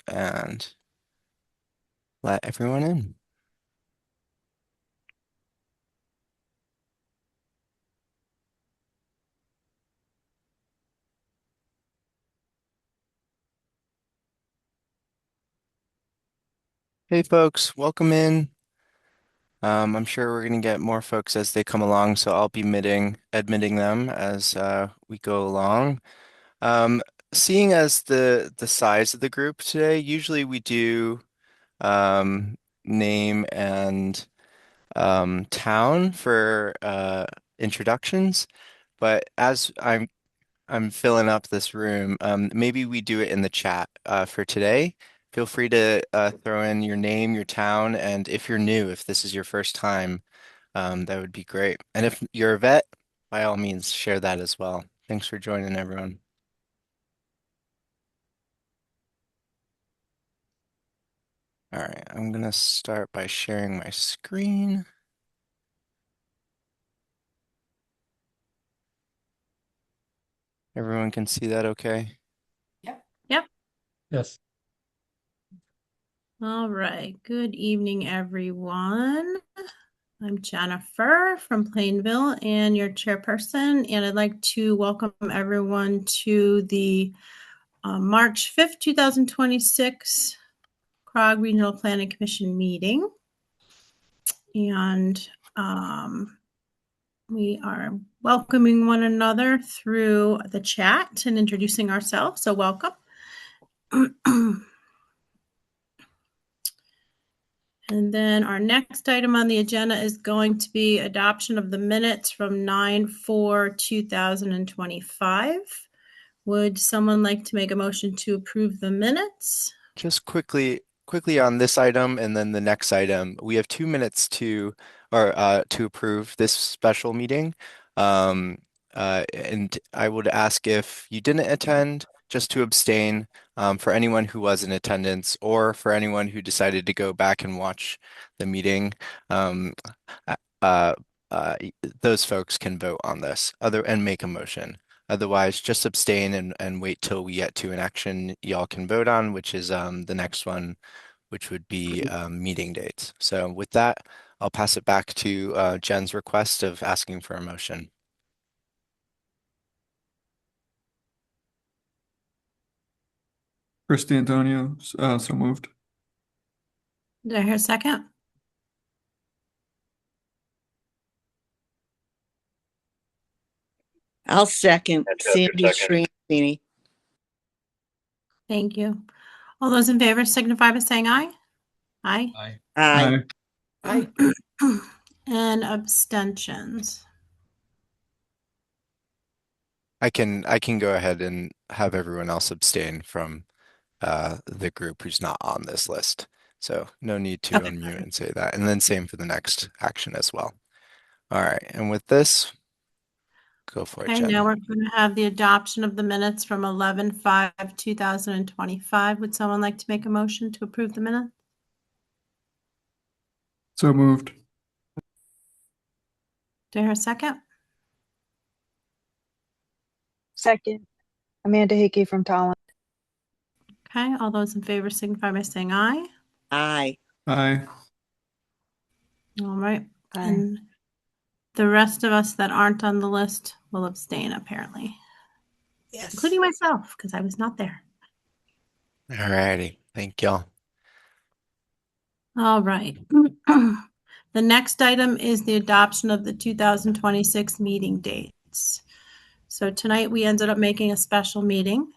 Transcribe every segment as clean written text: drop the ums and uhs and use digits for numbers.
and let everyone in. Hey folks, welcome in. I'm sure we're going to get more folks as they come along, so I'll be admitting them as we go along. Um, Seeing as the size of the group today, usually we do um, name and town for introductions, but as I'm filling up this room. Maybe we do it in the chat for today. Feel free to throw in your name, your town, and if you're new, if this is your first time, that would be great. And if you're a vet, by all means, share that as well. Thanks for joining, everyone. All right, I'm gonna start by sharing my screen. Everyone can see that okay? Yep. Yes. All right. Good evening, everyone. I'm Jennifer from Plainville and your chairperson, and I'd like to welcome everyone to the March 5th, 2026 CROG Regional Planning Commission meeting. And we are welcoming one another through the chat and introducing ourselves, so welcome. And then our next item on the agenda is going to be adoption of the minutes from 9/4/2025. Would someone like to make a motion to approve the minutes? Just quickly on this item and then the next item, we have 2 minutes to approve this special meeting. And I would ask if you didn't attend, just to abstain for anyone who was in attendance or for anyone who decided to go back and watch the meeting. Um, uh, uh, those folks can vote on this and make a motion. Otherwise, just abstain and wait till we get to an action y'all can vote on, which is the next one, which would be meeting dates. So with that, I'll pass it back to Jen's request of asking for a motion. Chris D'Antonio, so moved. Did I hear a second? I'll second Sandy Shreeney. Thank you. All those in favor signify by saying aye. Aye. Aye. Aye. Aye. And abstentions. I can go ahead and have everyone else abstain from the group who's not on this list. So no need to Okay. unmute and say that. And then same for the next action as well. All right. And with this, go for it, Okay, Jen. now we're going to have the adoption of the minutes from 11/5/2025. Would someone like to make a motion to approve the minutes? So moved. Do I hear a second? Second, Amanda Hickey from Tallinn. Okay, all those in favor signify by saying aye. Aye. Aye. All right. Aye. And the rest of us that aren't on the list will abstain, apparently, Yes. including myself, because I was not there. All righty. Thank y'all. All right. The next item is the adoption of the 2026 meeting dates. So tonight we ended up making a special meeting.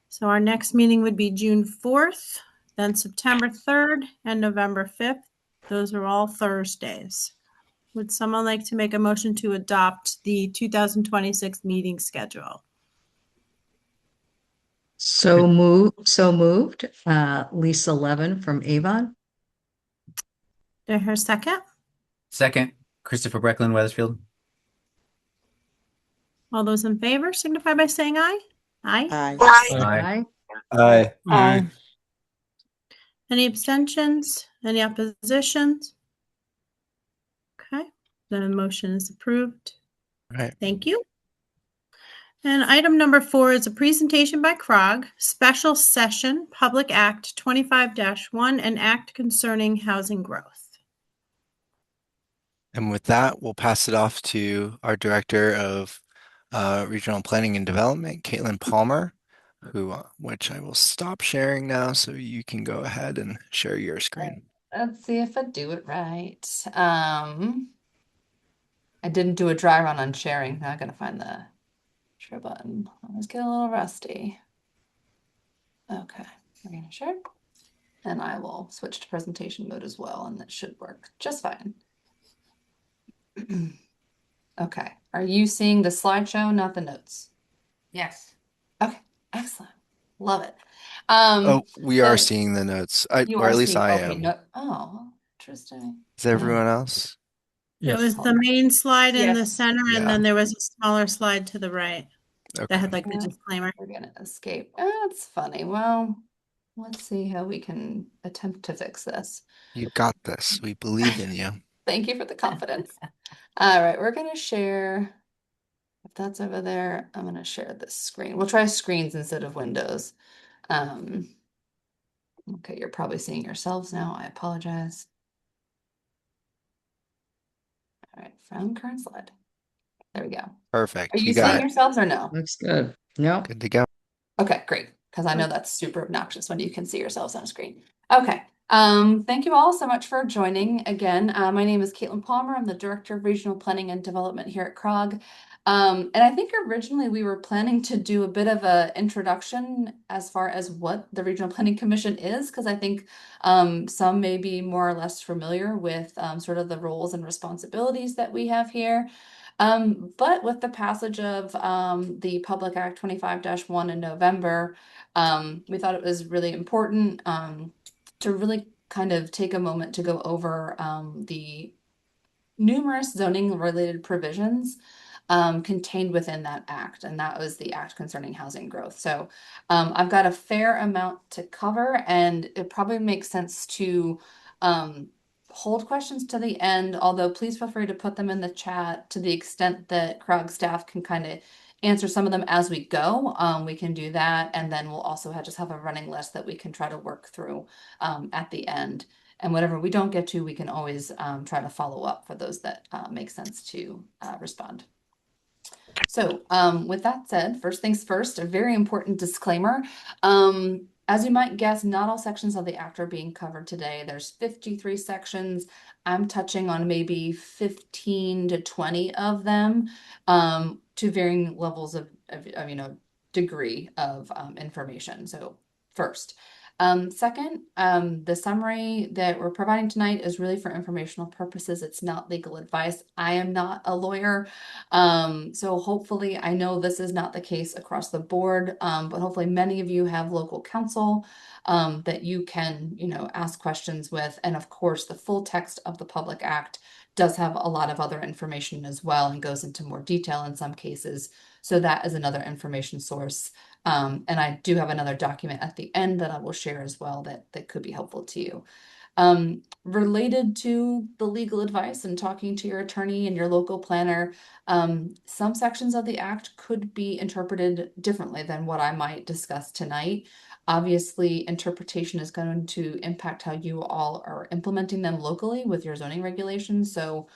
So our next meeting would be June 4th, then September 3rd, and November 5th. Those are all Thursdays. Would someone like to make a motion to adopt the 2026 meeting schedule? So moved. Lisa Levin from Avon. Do I hear a second? Second, Christopher Brecklin, Weathersfield. All those in favor signify by saying aye. Aye. Aye. Aye. Aye. Aye. Any abstentions? Any oppositions? Okay, the motion is approved. All right. Thank you. And item number 4 is a presentation by CROG, Special Session, Public Act 25-1, an act concerning housing growth. And with that, we'll pass it off to our Director of Regional Planning and Development, Caitlin Palmer, which I will stop sharing now so you can go ahead and share your screen. Let's see if I do it right. I didn't do a dry run on sharing. Now I gotta find the share button. I always get a little rusty. Okay, we're gonna share. And I will switch to presentation mode as well, and that should work just fine. Okay, are you seeing the slideshow, not the notes? Yes. Okay, excellent. Love it. Oh, we are so seeing the notes, you or are at least seeing, I okay, am. no, oh, interesting. Is everyone else? It was Yes. the main slide in the Yes. center, and Yeah. then there was a smaller slide to the right that Okay. had like the Yeah. disclaimer. We're gonna escape. Oh, that's funny. Well, let's see how we can attempt to fix this. You got this. We believe in you. Thank you for the confidence. All right, we're gonna share. If that's over there, I'm gonna share this screen. We'll try screens instead of windows. Okay, you're probably seeing yourselves now. I apologize. All right, from current slide. There we go. Are Perfect. you You got seeing it. yourselves or no? Looks good. No, Good to go. Okay, great. Because I know that's super obnoxious when you can see yourselves on screen. Okay. Thank you all so much for joining again. My name is Caitlin Palmer. I'm the Director of Regional Planning and Development here at CROG. And I think originally we were planning to do a bit of an introduction as far as what the Regional Planning Commission is, because I think some may be more or less familiar with sort of the roles and responsibilities that we have here. But with the passage of the Public Act 25-1 in November, we thought it was really important to really kind of take a moment to go over the numerous zoning related provisions contained within that act, and that was the act concerning housing growth. So I've got a fair amount to cover, and it probably makes sense to hold questions to the end, although please feel free to put them in the chat to the extent that CROG staff can kind of answer some of them as we go. We can do that, and then we'll also just have a running list that we can try to work through at the end. And whatever we don't get to, we can always try to follow up for those that make sense to respond. So with that said, first things first, a very important disclaimer. As you might guess, not all sections of the act are being covered today. There's 53 sections. I'm touching on maybe 15 to 20 of them to varying levels of degree of information. So first. Second, the summary that we're providing tonight is really for informational purposes. It's not legal advice. I am not a lawyer. So hopefully, I know this is not the case across the board, but hopefully many of you have local counsel that you can, ask questions with. And of course, the full text of the Public Act does have a lot of other information as well and goes into more detail in some cases. So that is another information source. And I do have another document at the end that I will share as well that could be helpful to you. Related to the legal advice and talking to your attorney and your local planner, some sections of the act could be interpreted differently than what I might discuss tonight. Obviously, interpretation is going to impact how you all are implementing them locally with your zoning regulations. So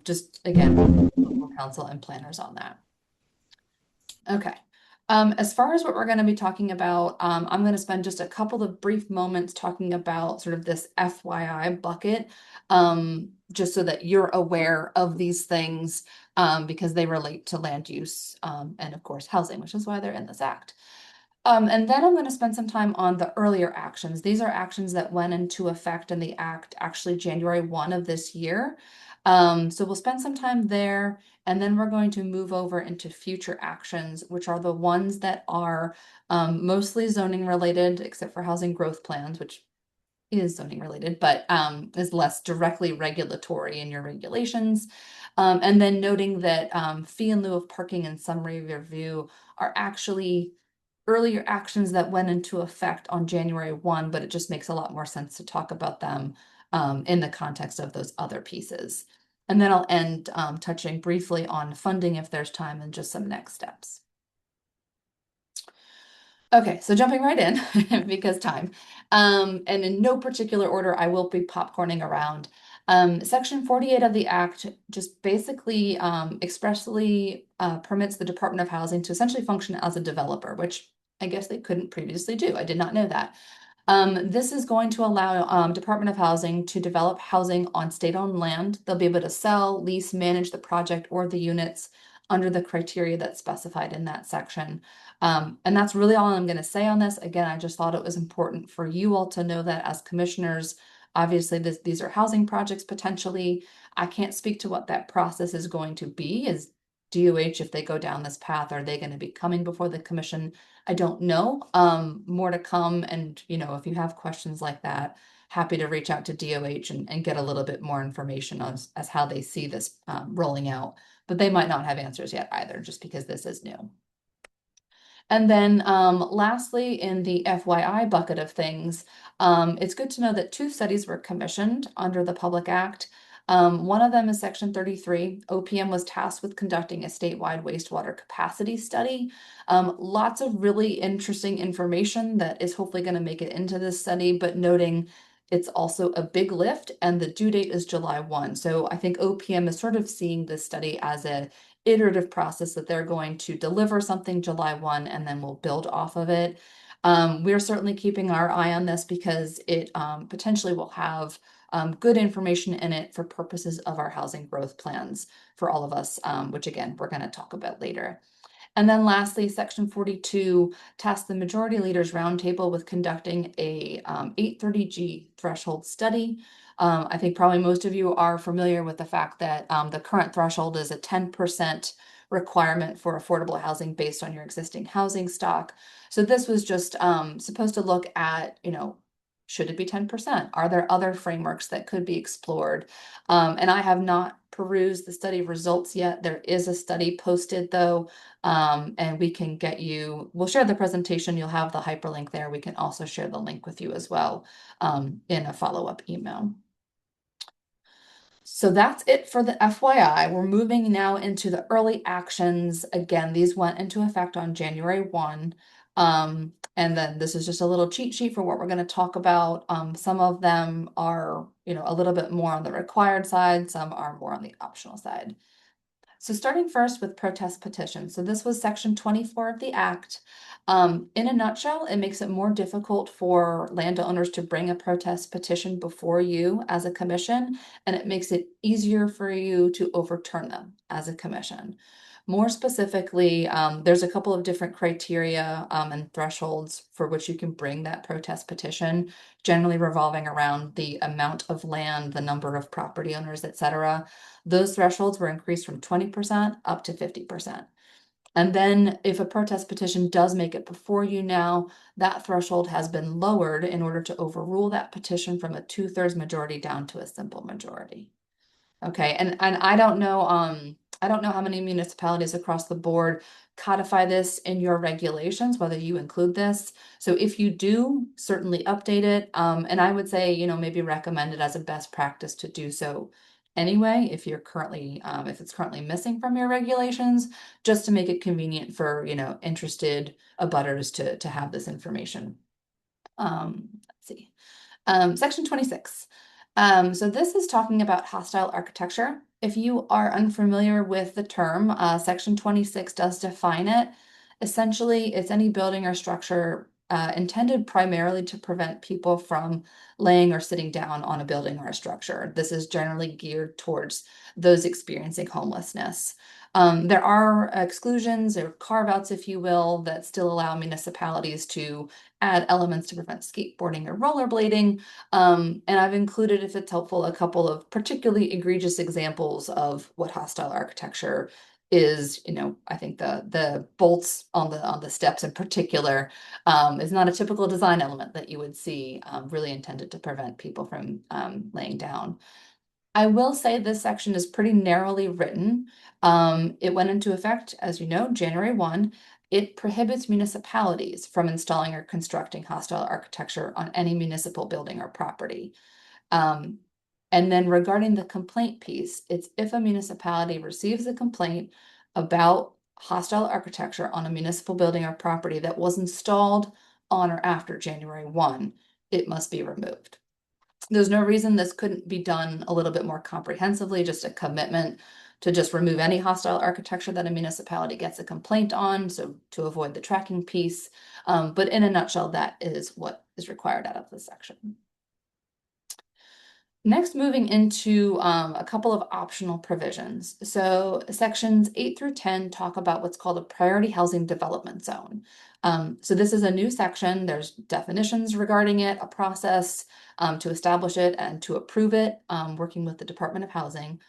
just again, local counsel and planners on that. Okay. As far as what we're going to be talking about, I'm going to spend just a couple of brief moments talking about sort of this FYI bucket, just so that you're aware of these things, because they relate to land use, and of course housing, which is why they're in this act. And then I'm going to spend some time on the earlier actions. These are actions that went into effect in the act actually January 1 of this year. So we'll spend some time there, and then we're going to move over into future actions, which are the ones that are mostly zoning related, except for housing growth plans, which is zoning related, but is less directly regulatory in your regulations. And then noting that fee in lieu of parking and summary review are actually earlier actions that went into effect on January 1, but it just makes a lot more sense to talk about them in the context of those other pieces. And then I'll end touching briefly on funding if there's time and just some next steps. Okay, so jumping right in because time. And in no particular order, I will be popcorning around. Section 48 of the Act just basically expressly permits the Department of Housing to essentially function as a developer, which I guess they couldn't previously do. I did not know that. This is going to allow Department of Housing to develop housing on state-owned land. They'll be able to sell, lease, manage the project or the units under the criteria that's specified in that section. And that's really all I'm going to say on this. Again, I just thought it was important for you all to know that as commissioners, obviously these are housing projects potentially. I can't speak to what that process is going to be. Is DOH, if they go down this path, are they going to be coming before the commission? I don't know. More to come. And, if you have questions like that, happy to reach out to DOH and get a little bit more information as how they see this rolling out. But they might not have answers yet either, just because this is new. And then lastly, in the FYI bucket of things, it's good to know that 2 studies were commissioned under the Public Act. One of them is Section 33. OPM was tasked with conducting a statewide wastewater capacity study. Lots of really interesting information that is hopefully going to make it into this study, but noting it's also a big lift and the due date is July 1. So I think OPM is sort of seeing this study as a iterative process that they're going to deliver something July 1 and then we'll build off of it. We're certainly keeping our eye on this because it potentially will have good information in it for purposes of our housing growth plans for all of us, which again, we're going to talk about later. And then lastly, Section 42 tasked the Majority Leaders Roundtable with conducting a 830G threshold study. I think probably most of you are familiar with the fact that the current threshold is a 10% requirement for affordable housing based on your existing housing stock. So this was just supposed to look at, should it be 10%? Are there other frameworks that could be explored? And I have not perused the study results yet. There is a study posted though, and we can we'll share the presentation. You'll have the hyperlink there. We can also share the link with you as well in a follow-up email. So that's it for the FYI. We're moving now into the early actions. Again, these went into effect on January 1. And then this is just a little cheat sheet for what we're going to talk about. Some of them are, a little bit more on the required side. Some are more on the optional side. So starting first with protest petitions. So this was section 24 of the Act. In a nutshell, it makes it more difficult for landowners to bring a protest petition before you as a commission, and it makes it easier for you to overturn them as a commission. More specifically, there's a couple of different criteria and thresholds for which you can bring that protest petition, generally revolving around the amount of land, the number of property owners, etc. Those thresholds were increased from 20% up to 50%. And then if a protest petition does make it before you now, that threshold has been lowered in order to overrule that petition from a 2/3 majority down to a simple majority. Okay, and I don't know how many municipalities across the board codify this in your regulations, whether you include this. So if you do, certainly update it. And I would say, maybe recommend it as a best practice to do so anyway, if it's currently missing from your regulations, just to make it convenient for, interested abutters to have this information. Let's see. Section 26. So this is talking about hostile architecture. If you are unfamiliar with the term, Section 26 does define it. Essentially, it's any building or structure intended primarily to prevent people from laying or sitting down on a building or a structure. This is generally geared towards those experiencing homelessness. There are exclusions or carve-outs, if you will, that still allow municipalities to add elements to prevent skateboarding or rollerblading. And I've included, if it's helpful, a couple of particularly egregious examples of what hostile architecture is. I think the bolts on the steps in particular is not a typical design element that you would see, really intended to prevent people from laying down. I will say this section is pretty narrowly written. It went into effect, as you know, January 1. It prohibits municipalities from installing or constructing hostile architecture on any municipal building or property. And then regarding the complaint piece, it's if a municipality receives a complaint about hostile architecture on a municipal building or property that was installed on or after January 1, it must be removed. There's no reason this couldn't be done a little bit more comprehensively, just a commitment to just remove any hostile architecture that a municipality gets a complaint on, so to avoid the tracking piece. But in a nutshell, that is what is required out of this section. Next, moving into a couple of optional provisions. So sections 8 through 10 talk about what's called a priority housing development zone. So this is a new section. There's definitions regarding it, a process to establish it and to approve it, working with the Department of Housing.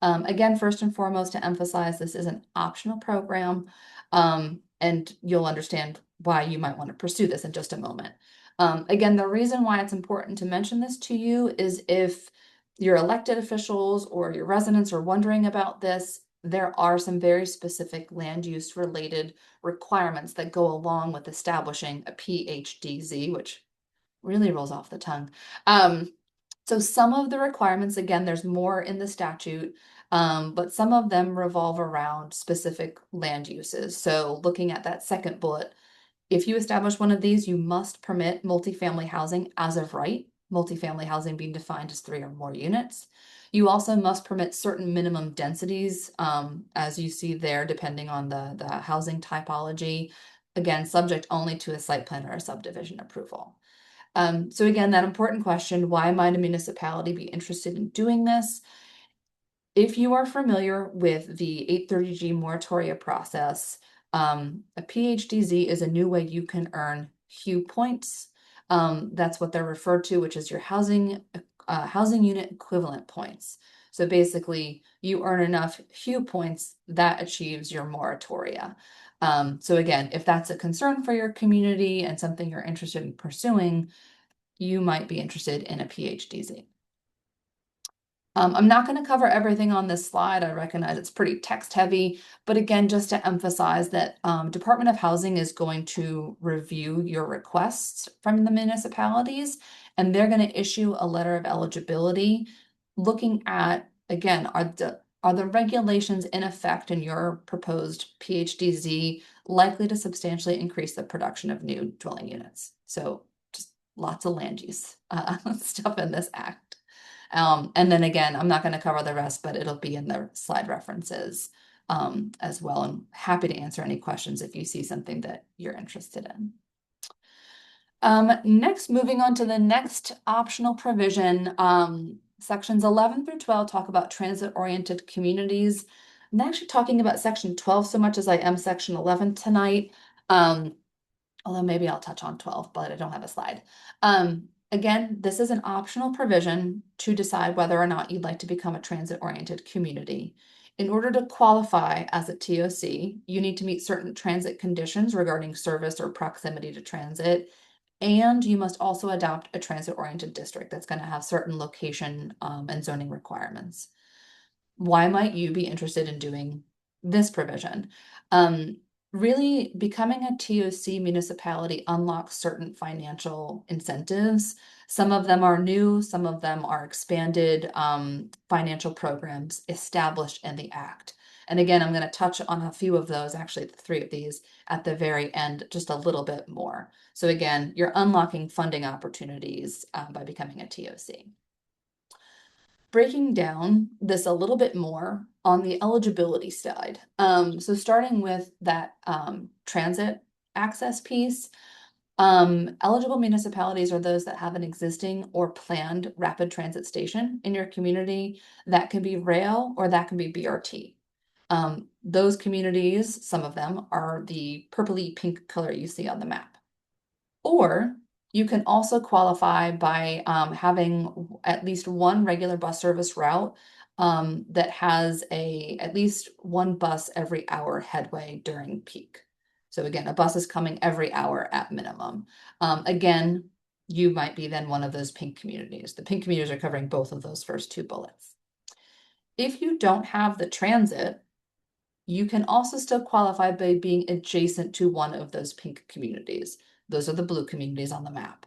Again, first and foremost, to emphasize this is an optional program, and you'll understand why you might want to pursue this in just a moment. Again, the reason why it's important to mention this to you is if your elected officials or your residents are wondering about this, there are some very specific land use related requirements that go along with establishing a PHDZ, which really rolls off the tongue. So some of the requirements, again, there's more in the statute, but some of them revolve around specific land uses. So looking at that second bullet, if you establish one of these, you must permit multifamily housing as of right, multifamily housing being defined as 3 or more units. You also must permit certain minimum densities, as you see there, depending on the housing typology. Again, subject only to a site plan or a subdivision approval. So again, that important question, why might a municipality be interested in doing this? If you are familiar with the 830G moratoria process, a PHDZ is a new way you can earn HUE points. That's what they're referred to, which is your housing unit equivalent points. So basically, you earn enough HUE points that achieves your moratoria. So again, if that's a concern for your community and something you're interested in pursuing, you might be interested in a PHDZ. I'm not going to cover everything on this slide. I recognize it's pretty text heavy, but again, just to emphasize that Department of Housing is going to review your requests from the municipalities, and they're going to issue a letter of eligibility looking at, again, are the regulations in effect in your proposed PHDZ likely to substantially increase the production of new dwelling units? So just lots of land use stuff in this act. And then again, I'm not going to cover the rest, but it'll be in the slide references as well. I'm happy to answer any questions if you see something that you're interested in. Next, moving on to the next optional provision, sections 11 through 12 talk about transit-oriented communities. I'm not actually talking about section 12 so much as I am section 11 tonight. Although maybe I'll touch on 12, but I don't have a slide. Again, this is an optional provision to decide whether or not you'd like to become a transit-oriented community. In order to qualify as a TOC, you need to meet certain transit conditions regarding service or proximity to transit, and you must also adopt a transit-oriented district that's going to have certain location and zoning requirements. Why might you be interested in doing this provision? Really, becoming a TOC municipality unlocks certain financial incentives. Some of them are new, some of them are expanded financial programs established in the Act. And again, I'm going to touch on a few of those, actually, 3 of these at the very end, just a little bit more. So again, you're unlocking funding opportunities by becoming a TOC. Breaking down this a little bit more on the eligibility side. So starting with that transit access piece, eligible municipalities are those that have an existing or planned rapid transit station in your community. That can be rail or that can be BRT. Those communities, some of them, are the purpley pink color you see on the map. Or you can also qualify by having at least one regular bus service route that has at least one bus every hour headway during peak. So again, a bus is coming every hour at minimum. Again, you might be then one of those pink communities. The pink communities are covering both of those first 2 bullets. If you don't have the transit, you can also still qualify by being adjacent to one of those pink communities. Those are the blue communities on the map.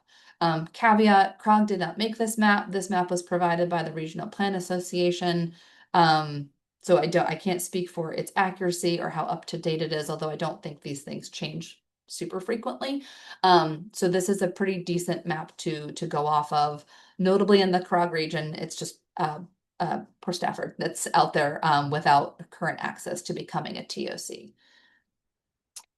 Caveat, CROG did not make this map. This map was provided by the Regional Plan Association. So So I can't speak for its accuracy or how up to date it is, although I don't think these things change super frequently. So this is a pretty decent map to go off of. Notably in the CROG region, it's just Port Stafford that's out there without current access to becoming a TOC.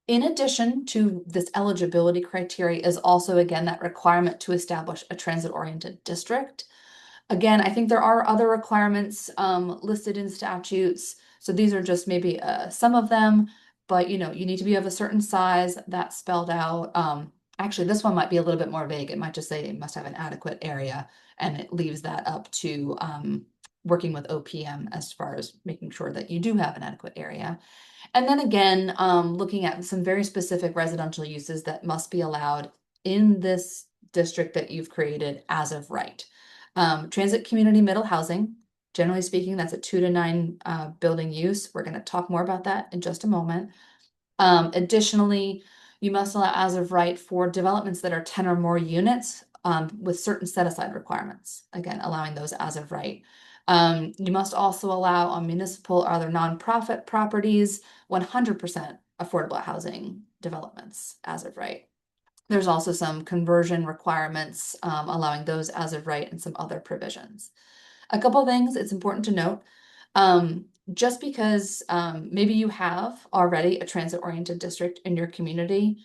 In addition to this eligibility criteria is also, again, that requirement to establish a transit-oriented district. Again, I think there are other requirements listed in statutes. So these are just maybe some of them, but you need to be of a certain size, that's spelled out. Actually, this one might be a little bit more vague. It might just say it must have an adequate area, and it leaves that up to working with OPM as far as making sure that you do have an adequate area. And then again, looking at some very specific residential uses that must be allowed in this district that you've created as of right. Transit community middle housing, generally speaking, that's a 2 to 9 building use. We're going to talk more about that in just a moment. Additionally, you must allow as of right for developments that are 10 or more units with certain set aside requirements. Again, allowing those as of right. You must also allow on municipal or other nonprofit properties 100% affordable housing developments as of right. There's also some conversion requirements allowing those as of right and some other provisions. A couple things it's important to note. Just because maybe you have already a transit-oriented district in your community,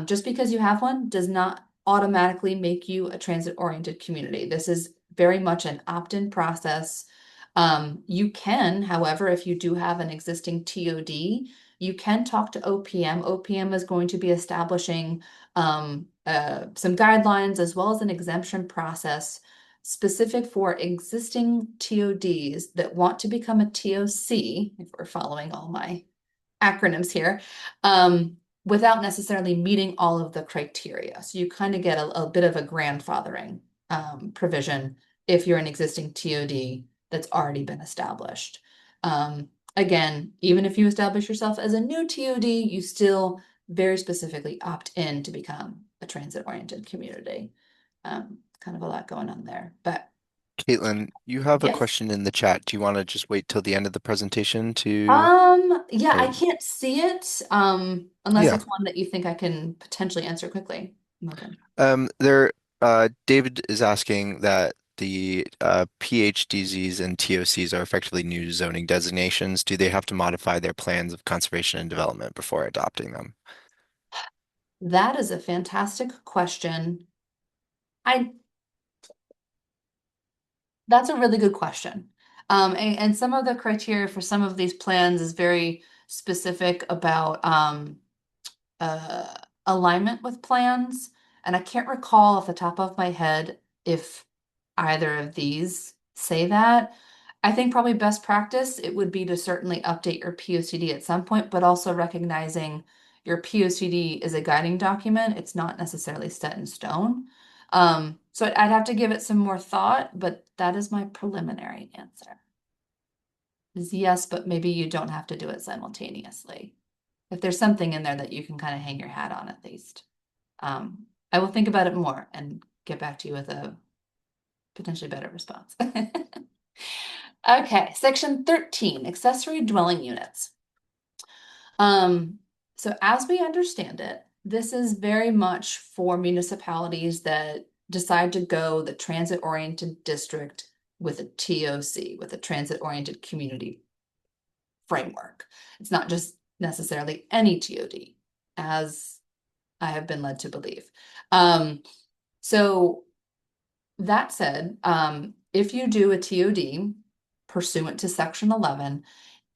just because you have one does not automatically make you a transit-oriented community. This is very much an opt-in process. You can, however, if you do have an existing TOD, you can talk to OPM. OPM is going to be establishing some guidelines as well as an exemption process specific for existing TODs that want to become a TOC, if we're following all my acronyms here, without necessarily meeting all of the criteria. So you kind of get a bit of a grandfathering provision if you're an existing TOD that's already been established. Again, even if you establish yourself as a new TOD, you still very specifically opt in to become a transit-oriented community. Kind of a lot going on there, but Caitlin, you have a yes. question in the chat. Do you want to just wait till the end of the presentation to? Yeah, I or- can't see it, unless Yeah. it's one that you think I can potentially answer quickly. Okay. There, David is asking that the PHDZs and TOCs are effectively new zoning designations. Do they have to modify their plans of conservation and development before adopting them? That is a fantastic question. That's a really good question. And some of the criteria for some of these plans is very specific about uh, alignment with plans. And I can't recall off the top of my head if either of these say that. I think probably best practice, it would be to certainly update your POCD at some point, but also recognizing your POCD is a guiding document. It's not necessarily set in stone. So I'd have to give it some more thought, but that is my preliminary answer. Is yes, but maybe you don't have to do it simultaneously. If there's something in there that you can kind of hang your hat on at least. I will think about it more and get back to you with a potentially better response. Okay, section 13, accessory dwelling units. So as we understand it, this is very much for municipalities that decide to go the transit-oriented district with a TOC, with a transit-oriented community framework. It's not just necessarily any TOD, as I have been led to believe. So that said, if you do a TOD pursuant to section 11,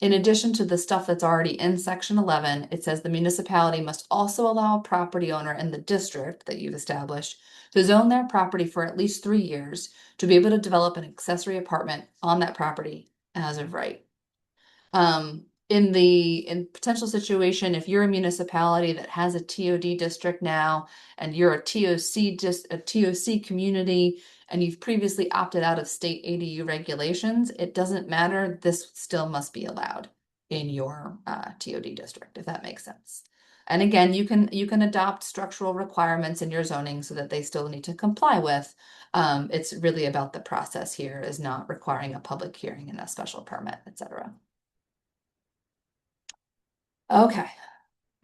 in addition to the stuff that's already in section 11, it says the municipality must also allow a property owner in the district that you've established to zone their property for at least 3 years to be able to develop an accessory apartment on that property as of right. In potential situation, if you're a municipality that has a TOD district now and you're a TOC, just a TOC community, and you've previously opted out of state ADU regulations, it doesn't matter. This still must be allowed in your TOD district, if that makes sense. And again, you can adopt structural requirements in your zoning so that they still need to comply with. It's really about the process here is not requiring a public hearing and a special permit, etc. Okay.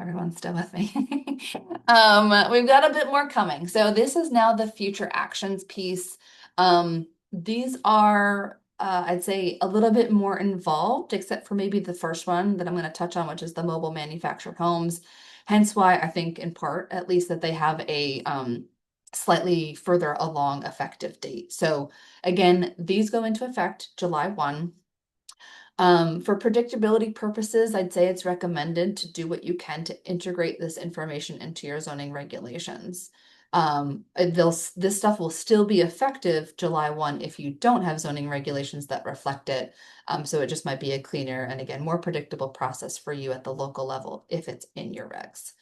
Everyone's still with me. We've got a bit more coming. So this is now the future actions piece. These are, I'd say, a little bit more involved, except for maybe the first one that I'm going to touch on, which is the mobile manufactured homes. Hence why I think, in part, at least, that they have a slightly further along effective date. So again, these go into effect July 1. For predictability purposes, I'd say it's recommended to do what you can to integrate this information into your zoning regulations. This stuff will still be effective July 1 if you don't have zoning regulations that reflect it. So it just might be a cleaner and, again, more predictable process for you at the local level if it's in your regs.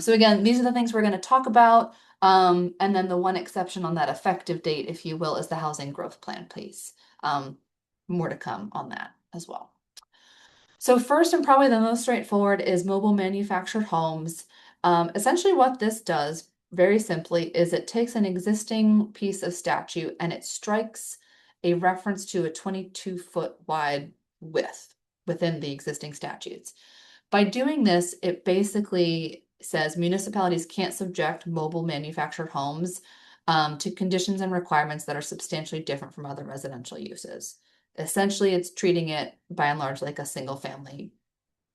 So again, these are the things we're going to talk about. And then the one exception on that effective date, if you will, is the housing growth plan piece. More to come on that as well. So first, and probably the most straightforward, is mobile manufactured homes. Essentially what this does, very simply, is it takes an existing piece of statute and it strikes a reference to a 22-foot wide width within the existing statutes. By doing this, it basically says municipalities can't subject mobile manufactured homes to conditions and requirements that are substantially different from other residential uses. Essentially, it's treating it by and large like a single family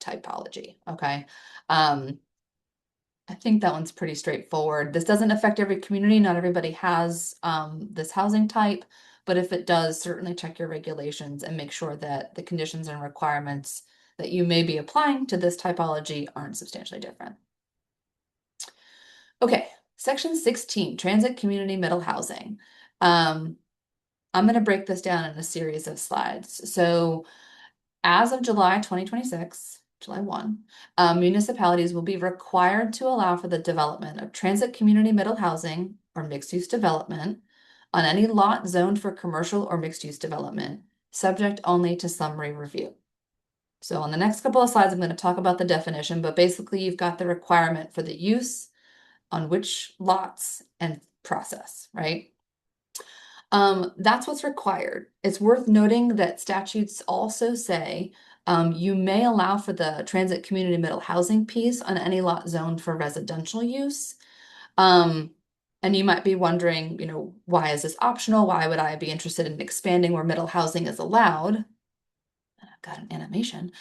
typology. Okay. I think that one's pretty straightforward. This doesn't affect every community. Not everybody has this housing type, but if it does, certainly check your regulations and make sure that the conditions and requirements that you may be applying to this typology aren't substantially different. Okay, section 16, transit community middle housing. I'm going to break this down in a series of slides. So as of July 2026, July 1, municipalities will be required to allow for the development of transit community middle housing or mixed-use development on any lot zoned for commercial or mixed-use development, subject only to summary review. So on the next couple of slides, I'm going to talk about the definition, but basically you've got the requirement for the use, on which lots, and process, right? That's what's required. It's worth noting that statutes also say you may allow for the transit community middle housing piece on any lot zoned for residential use. And you might be wondering, why is this optional? Why would I be interested in expanding where middle housing is allowed? I've got an animation.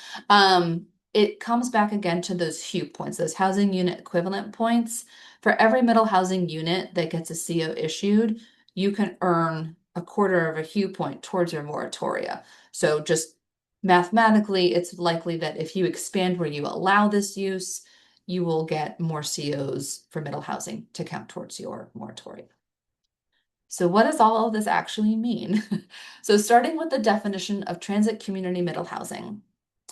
It comes back again to those HUE points, those housing unit equivalent points. For every middle housing unit that gets a CO issued, you can earn a quarter of a HUE point towards your moratoria. So just mathematically, it's likely that if you expand where you allow this use, you will get more COs for middle housing to count towards your moratoria. So what does all of this actually mean? So starting with the definition of transit community middle housing.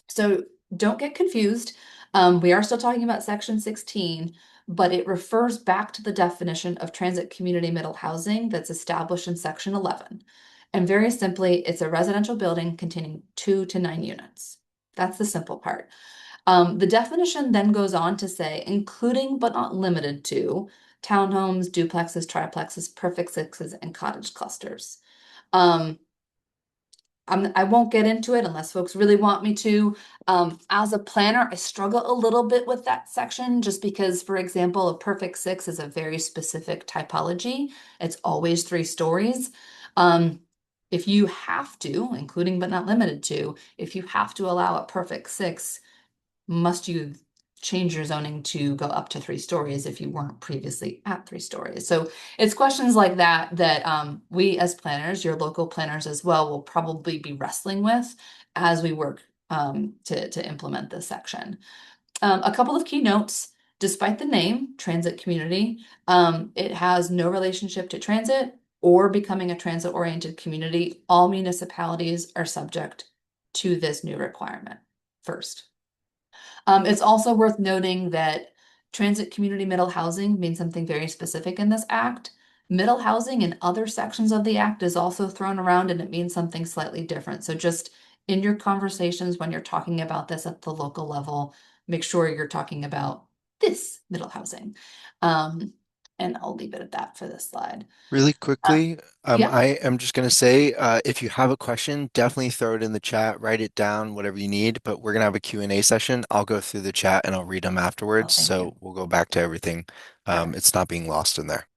So don't get confused. We are still talking about section 16, but it refers back to the definition of transit community middle housing that's established in section 11. And very simply, it's a residential building containing 2 to 9 units. That's the simple part. The definition then goes on to say, including but not limited to townhomes, duplexes, triplexes, perfect sixes, and cottage clusters. I won't get into it unless folks really want me to. As a planner, I struggle a little bit with that section just because, for example, a perfect six is a very specific typology. It's always 3 stories. If you have to, including but not limited to, if you have to allow a perfect six, must you change your zoning to go up to 3 stories if you weren't previously at 3 stories? So it's questions like that we as planners, your local planners as well, will probably be wrestling with as we work to implement this section. A couple of key notes. Despite the name, transit community, it has no relationship to transit or becoming a transit-oriented community. All municipalities are subject to this new requirement first. It's also worth noting that transit community middle housing means something very specific in this act. Middle housing in other sections of the act is also thrown around and it means something slightly different. So just in your conversations when you're talking about this at the local level, make sure you're talking about this middle housing. And I'll leave it at that for this slide. Really quickly, Yeah. I am just going to say, if you have a question, definitely throw it in the chat, write it down, whatever you need. But we're going to have a Q&A session. I'll go through the chat and I'll read them Oh, afterwards. thank you. So we'll go back to everything. Perfect. It's not being lost in there.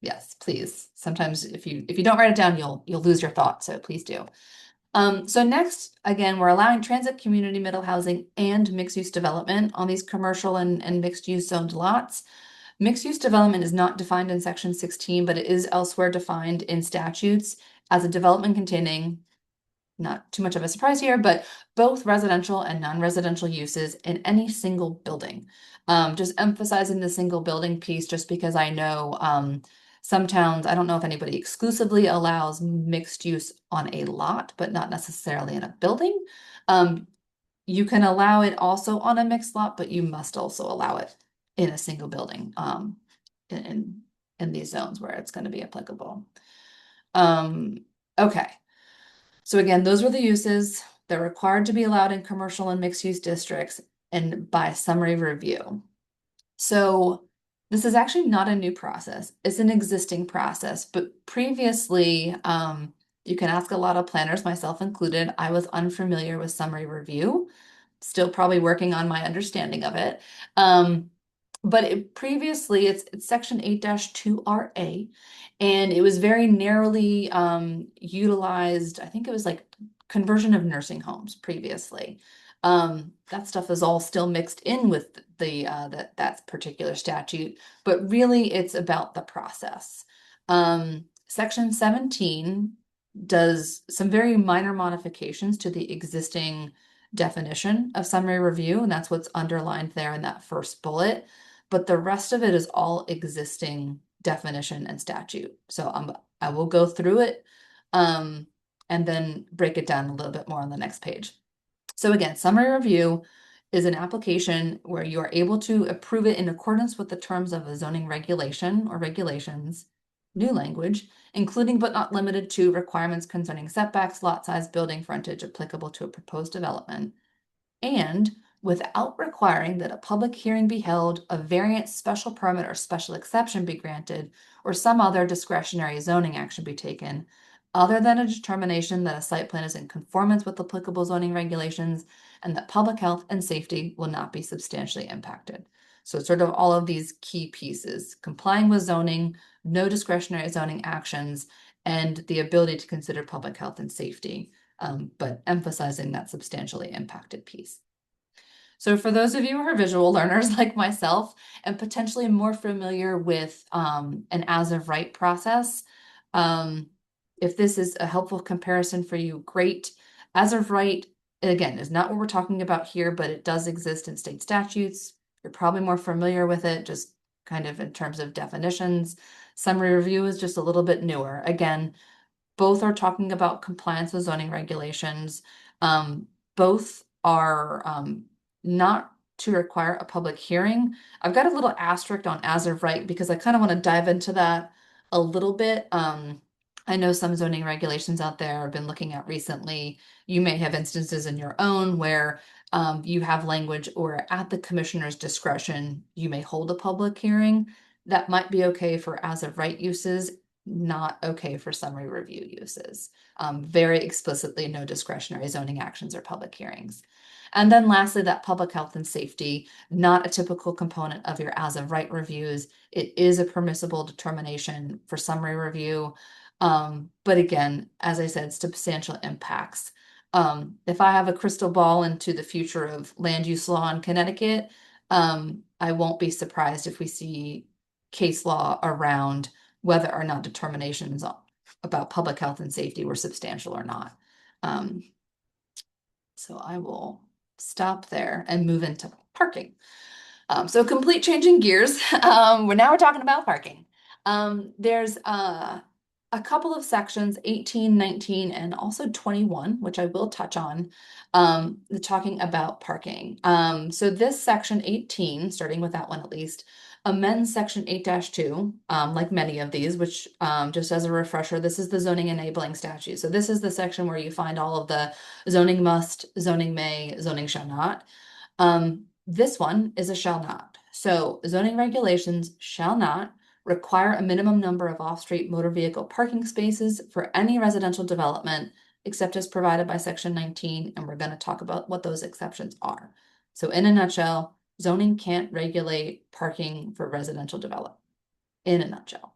Yes, please. Sometimes if you don't write it down, you'll lose your thought. So please do. So next, again, we're allowing transit, community, middle housing, and mixed-use development on these commercial and mixed-use zoned lots. Mixed-use development is not defined in section 16, but it is elsewhere defined in statutes as a development containing, not too much of a surprise here, but both residential and non-residential uses in any single building. Just emphasizing the single building piece, just because I know some towns, I don't know if anybody exclusively allows mixed use on a lot, but not necessarily in a building. You can allow it also on a mixed lot, but you must also allow it in a single building in, in these zones where it's going to be applicable. Okay. So again, those were the uses. They're required to be allowed in commercial and mixed use districts and by summary review. So this is actually not a new process. It's an existing process, but previously, you can ask a lot of planners, myself included. I was unfamiliar with summary review, still probably working on my understanding of it. But previously, it's section 8-2RA, and it was very narrowly utilized. I think it was like conversion of nursing homes previously. That stuff is all still mixed in with the that particular statute, but really it's about the process. Section 17 does some very minor modifications to the existing definition of summary review, and that's what's underlined there in that first bullet. But the rest of it is all existing definition and statute. So I will go through it and then break it down a little bit more on the next page. So again, summary review is an application where you are able to approve it in accordance with the terms of a zoning regulation or regulations, new language, including but not limited to requirements concerning setbacks, lot size, building frontage applicable to a proposed development, and without requiring that a public hearing be held, a variance, special permit, or special exception be granted, or some other discretionary zoning action be taken, other than a determination that a site plan is in conformance with applicable zoning regulations and that public health and safety will not be substantially impacted. So sort of all of these key pieces: complying with zoning, no discretionary zoning actions, and the ability to consider public health and safety, but emphasizing that substantially impacted piece. So for those of you who are visual learners like myself and potentially more familiar with an as of right process, if this is a helpful comparison for you, great. As of right, again, is not what we're talking about here, but it does exist in state statutes. You're probably more familiar with it, just kind of in terms of definitions. Summary review is just a little bit newer. Again, both are talking about compliance with zoning regulations. Both are not to require a public hearing. I've got a little asterisk on as of right because I kind of want to dive into that a little bit. I know some zoning regulations out there I've been looking at recently. You may have instances in your own where you have language or at the commissioner's discretion, you may hold a public hearing. That might be okay for as of right uses, not okay for summary review uses. Very explicitly, no discretionary zoning actions or public hearings. And then lastly, that public health and safety, not a typical component of your as of right reviews. It is a permissible determination for summary review. But again, as I said, substantial impacts. If I have a crystal ball into the future of land use law in Connecticut, I won't be surprised if we see case law around whether or not determinations about public health and safety were substantial or not. So I will stop there and move into parking. So complete changing gears. We're talking about parking. There's a couple of sections, 18, 19, and also 21, which I will touch on, talking about parking. So this section 18, starting with that one at least, amends section 8-2, like many of these, which just as a refresher, this is the zoning enabling statute. So this is the section where you find all of the zoning must, zoning may, zoning shall not. This one is a shall not. So zoning regulations shall not require a minimum number of off-street motor vehicle parking spaces for any residential development except as provided by section 19, and we're going to talk about what those exceptions are. So in a nutshell, zoning can't regulate parking for residential development, in a nutshell.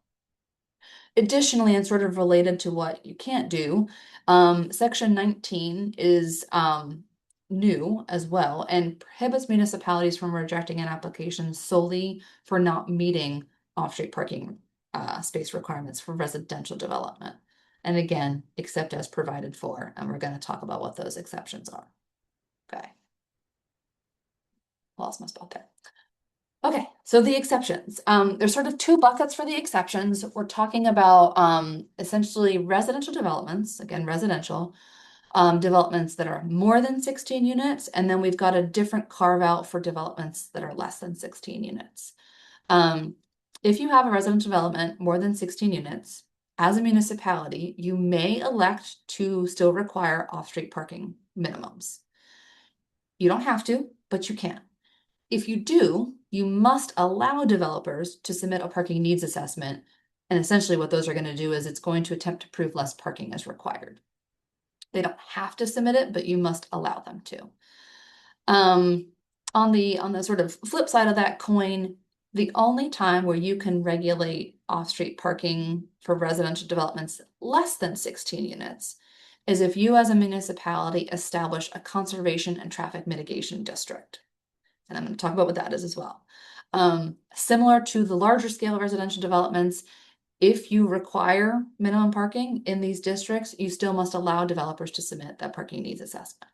Additionally, and sort of related to what you can't do, section 19 is new as well and prohibits municipalities from rejecting an application solely for not meeting off-street parking space requirements for residential development. And again, except as provided for, and we're going to talk about what those exceptions are. Okay. Lost my spot there. Okay, so the exceptions. There's sort of two buckets for the exceptions. We're talking about essentially residential developments, again, residential developments that are more than 16 units, and then we've got a different carve out for developments that are less than 16 units. If you have a residential development more than 16 units, as a municipality, you may elect to still require off-street parking minimums. You don't have to, but you can. If you do, you must allow developers to submit a parking needs assessment. And essentially what those are going to do is it's going to attempt to prove less parking is required. They don't have to submit it, but you must allow them to. On the sort of flip side of that coin, the only time where you can regulate off-street parking for residential developments less than 16 units is if you as a municipality establish a conservation and traffic mitigation district. And I'm going to talk about what that is as well. Similar to the larger scale residential developments, if you require minimum parking in these districts, you still must allow developers to submit that parking needs assessment.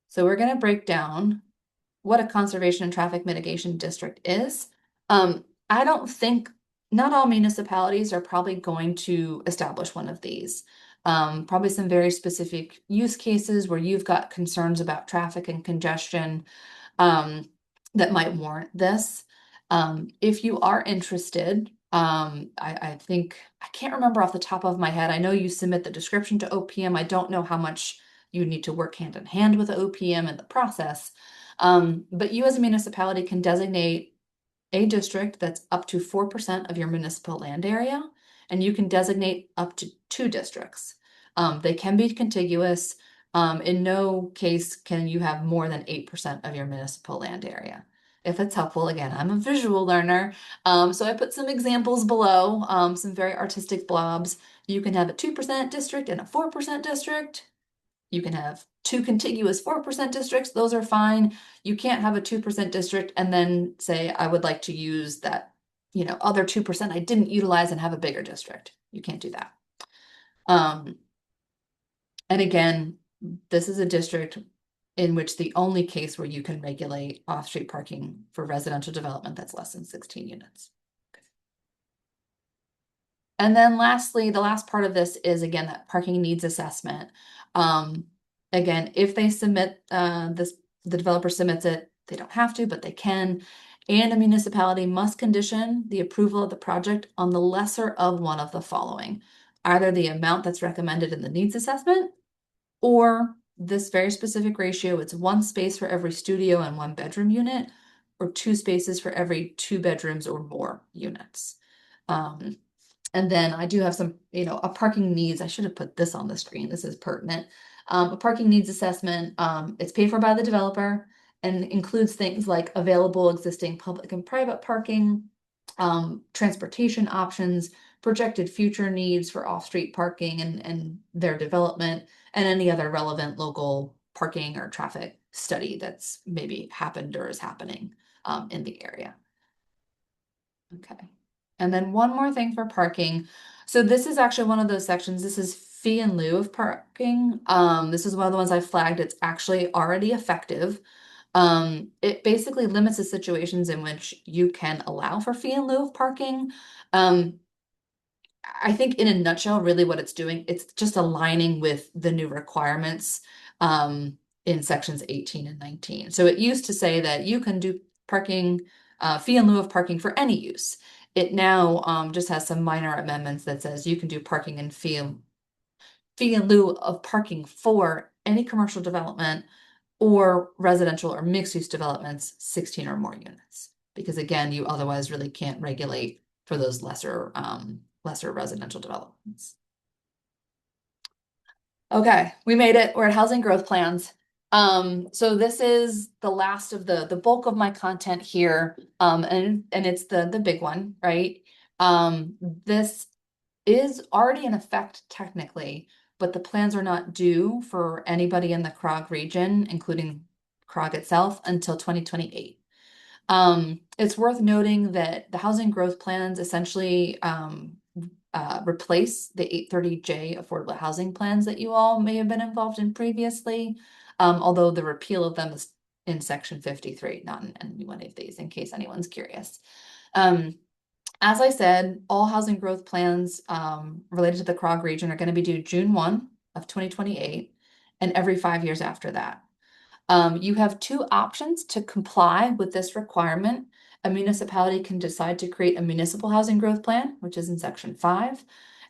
So we're going to break down what a conservation and traffic mitigation district is. I don't think, not all municipalities are probably going to establish one of these. Probably some very specific use cases where you've got concerns about traffic and congestion that might warrant this. If you are interested, I think, I can't remember off the top of my head. I know you submit the description to OPM. I don't know how much you need to work hand in hand with OPM in the process. But you as a municipality can designate a district that's up to 4% of your municipal land area, and you can designate up to 2 districts. They can be contiguous. In no case can you have more than 8% of your municipal land area. If it's helpful, again, I'm a visual learner, so I put some examples below, some very artistic blobs. You can have a 2% district and a 4% district. You can have 2 contiguous 4% districts. Those are fine. You can't have a 2% district and then say, I would like to use that, other 2% I didn't utilize and have a bigger district. You can't do that. And again, this is a district in which the only case where you can regulate off-street parking for residential development that's less than 16 units. And then lastly, the last part of this is, again, that parking needs assessment. Again, if they submit the developer submits it, they don't have to, but they can. And a municipality must condition the approval of the project on the lesser of one of the following: either the amount that's recommended in the needs assessment, or this very specific ratio, it's 1 space for every studio and 1 bedroom unit, or 2 spaces for every 2 bedrooms or more units. And then I do have some, a parking needs. I should have put this on the screen. This is pertinent. A parking needs assessment. It's paid for by the developer and includes things like available existing public and private parking, transportation options, projected future needs for off-street parking and their development, and any other relevant local parking or traffic study that's maybe happened or is happening in the area. Okay. And then one more thing for parking. So this is actually one of those sections. This is fee in lieu of parking. This is one of the ones I flagged. It's actually already effective. It basically limits the situations in which you can allow for fee in lieu of parking. I think in a nutshell, really what it's doing, it's just aligning with the new requirements in sections 18 and 19. So it used to say that you can do parking, fee in lieu of parking for any use. It now just has some minor amendments that says you can do parking and fee in lieu of parking for any commercial development or residential or mixed use developments, 16 or more units. Because again, you otherwise really can't regulate for those lesser residential developments. Okay, we made it. We're at housing growth plans. So this is the last of the bulk of my content here. And it's the big one, right? This is already in effect technically, but the plans are not due for anybody in the CROG region, including CROG itself, until 2028. It's worth noting that the housing growth plans essentially replace the 830J affordable housing plans that you all may have been involved in previously, although the repeal of them is in section 53, not in any one of these, in case anyone's curious. As I said, all housing growth plans related to the CROG region are going to be due June 1 of 2028 and every 5 years after that. You have two options to comply with this requirement. A municipality can decide to create a municipal housing growth plan, which is in section 5,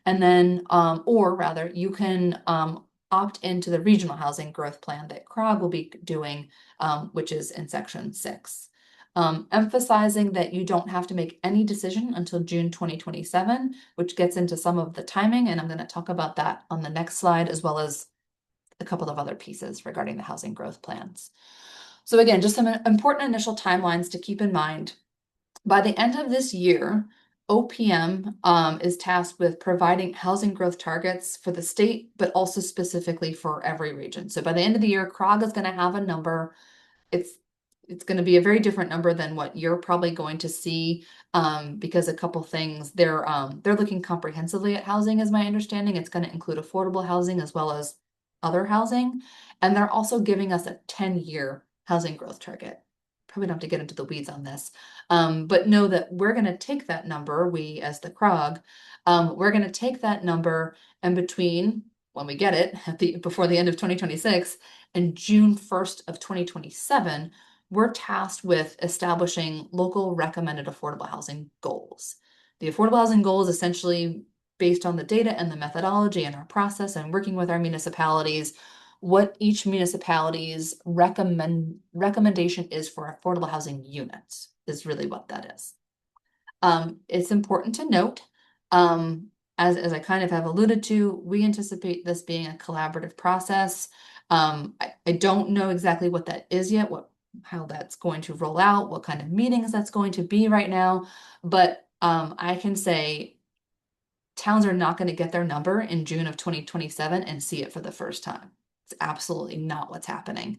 and then, or rather, you can opt into the regional housing growth plan that CROG will be doing, which is in section 6. Emphasizing that you don't have to make any decision until June 2027, which gets into some of the timing, and I'm going to talk about that on the next slide, as well as a couple of other pieces regarding the housing growth plans. So again, just some important initial timelines to keep in mind. By the end of this year, OPM is tasked with providing housing growth targets for the state, but also specifically for every region. So by the end of the year, CROG is going to have a number. It's going to be a very different number than what you're probably going to see, because a couple things, they're looking comprehensively at housing, is my understanding. It's going to include affordable housing as well as other housing, and they're also giving us a 10-year housing growth target. Probably don't have to get into the weeds on this, but know that we're going to take that number, we as the CROG, we're going to take that number, and between when we get it before the end of 2026 and June 1st of 2027, we're tasked with establishing local recommended affordable housing goals. The affordable housing goal is essentially based on the data and the methodology and our process and working with our municipalities, what each municipality's recommendation is for affordable housing units is really what that is. It's important to note, as I kind of have alluded to, we anticipate this being a collaborative process. I don't know exactly what that is yet, how that's going to roll out, what kind of meetings that's going to be right now, but I can say towns are not going to get their number in June of 2027 and see it for the first time. It's absolutely not what's happening.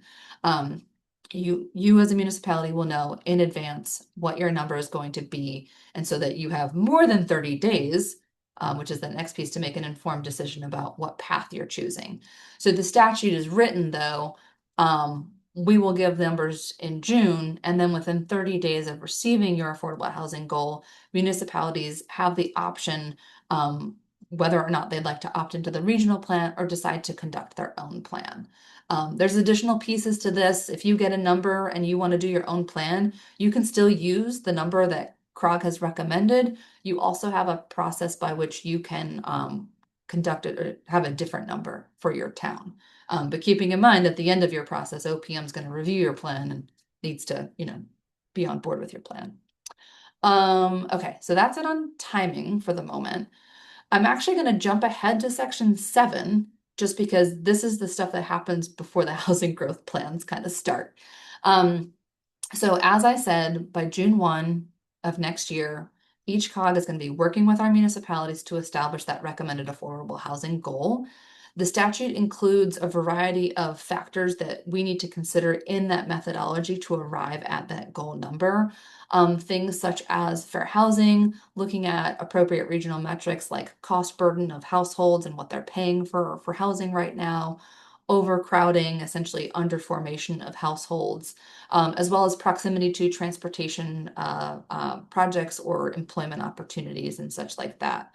You as a municipality will know in advance what your number is going to be, and so that you have more than 30 days, which is the next piece, to make an informed decision about what path you're choosing. So the statute is written, though, we will give numbers in June, and then within 30 days of receiving your affordable housing goal, municipalities have the option whether or not they'd like to opt into the regional plan or decide to conduct their own plan. There's additional pieces to this. If you get a number and you want to do your own plan, you can still use the number that CROG has recommended. You also have a process by which you can conduct it or have a different number for your town. But keeping in mind at the end of your process, OPM is going to review your plan and needs to, be on board with your plan. Okay, so that's it on timing for the moment. I'm actually going to jump ahead to section 7, just because this is the stuff that happens before the housing growth plans kind of start. So as I said, by June 1 of next year, each COG is going to be working with our municipalities to establish that recommended affordable housing goal. The statute includes a variety of factors that we need to consider in that methodology to arrive at that goal number. Things such as fair housing, looking at appropriate regional metrics like cost burden of households and what they're paying for housing right now, overcrowding, essentially underformation of households, as well as proximity to transportation projects or employment opportunities and such like that.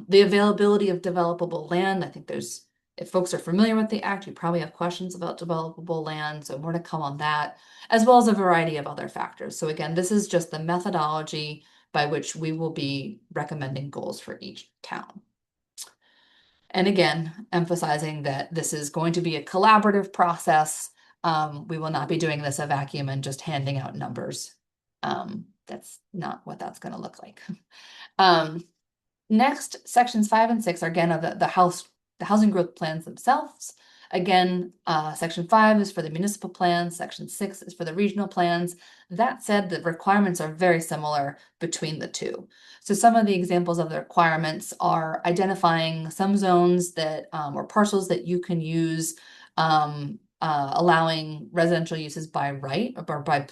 The availability of developable land, I think if folks are familiar with the act, you probably have questions about developable land, so more to come on that, as well as a variety of other factors. So again, this is just the methodology by which we will be recommending goals for each town. And again, emphasizing that this is going to be a collaborative process. We will not be doing this a vacuum and just handing out numbers. that's not what that's going to look like. Next, sections 5 and 6 are again of the housing growth plans themselves. Again, section 5 is for the municipal plans, section 6 is for the regional plans. That said, the requirements are very similar between the two. So some of the examples of the requirements are identifying some zones that or parcels that you can use, allowing residential uses by right or by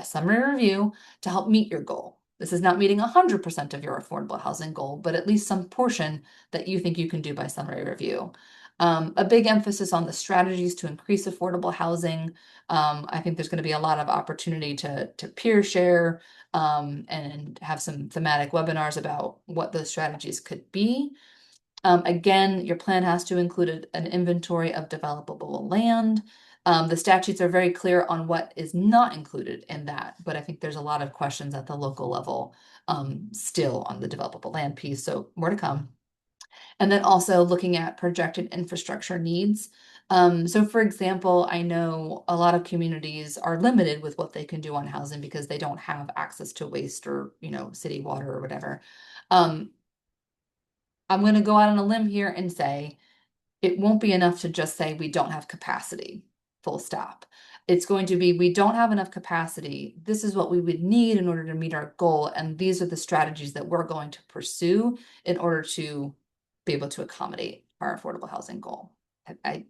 summary review to help meet your goal. This is not meeting 100% of your affordable housing goal, but at least some portion that you think you can do by summary review. A big emphasis on the strategies to increase affordable housing. I think there's going to be a lot of opportunity to peer share and have some thematic webinars about what those strategies could be. Again, your plan has to include an inventory of developable land. The statutes are very clear on what is not included in that, but I think there's a lot of questions at the local level still on the developable land piece, so more to come. And then also looking at projected infrastructure needs. So for example, I know a lot of communities are limited with what they can do on housing because they don't have access to waste or, city water or whatever. I'm going to go out on a limb here and say it won't be enough to just say we don't have capacity, full stop. It's going to be we don't have enough capacity. This is what we would need in order to meet our goal. And these are the strategies that we're going to pursue in order to be able to accommodate our affordable housing goal.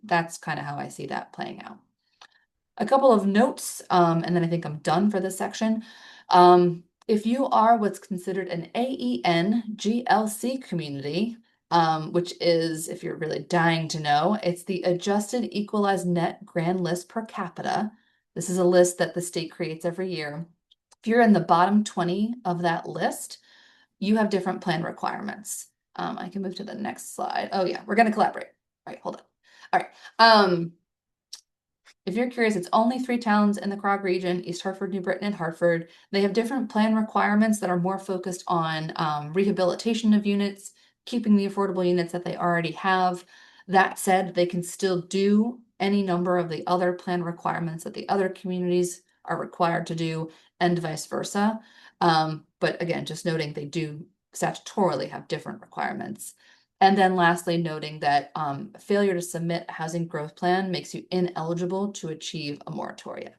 That's kind of how I see that playing out. A couple of notes, and then I think I'm done for this section. If you are what's considered an AEN GLC community, which is, if you're really dying to know, it's the Adjusted Equalized Net Grand List per capita. This is a list that the state creates every year. If you're in the bottom 20 of that list, you have different plan requirements. I can move to the next slide. Oh yeah, we're going to collaborate. All right, hold on. All right. If you're curious, it's only 3 towns in the CROG region, East Hartford, New Britain, and Hartford. They have different plan requirements that are more focused on rehabilitation of units, keeping the affordable units that they already have. That said, they can still do any number of the other plan requirements that the other communities are required to do, and vice versa. But again, just noting they do statutorily have different requirements. And then lastly, noting that failure to submit a housing growth plan makes you ineligible to achieve a moratoria.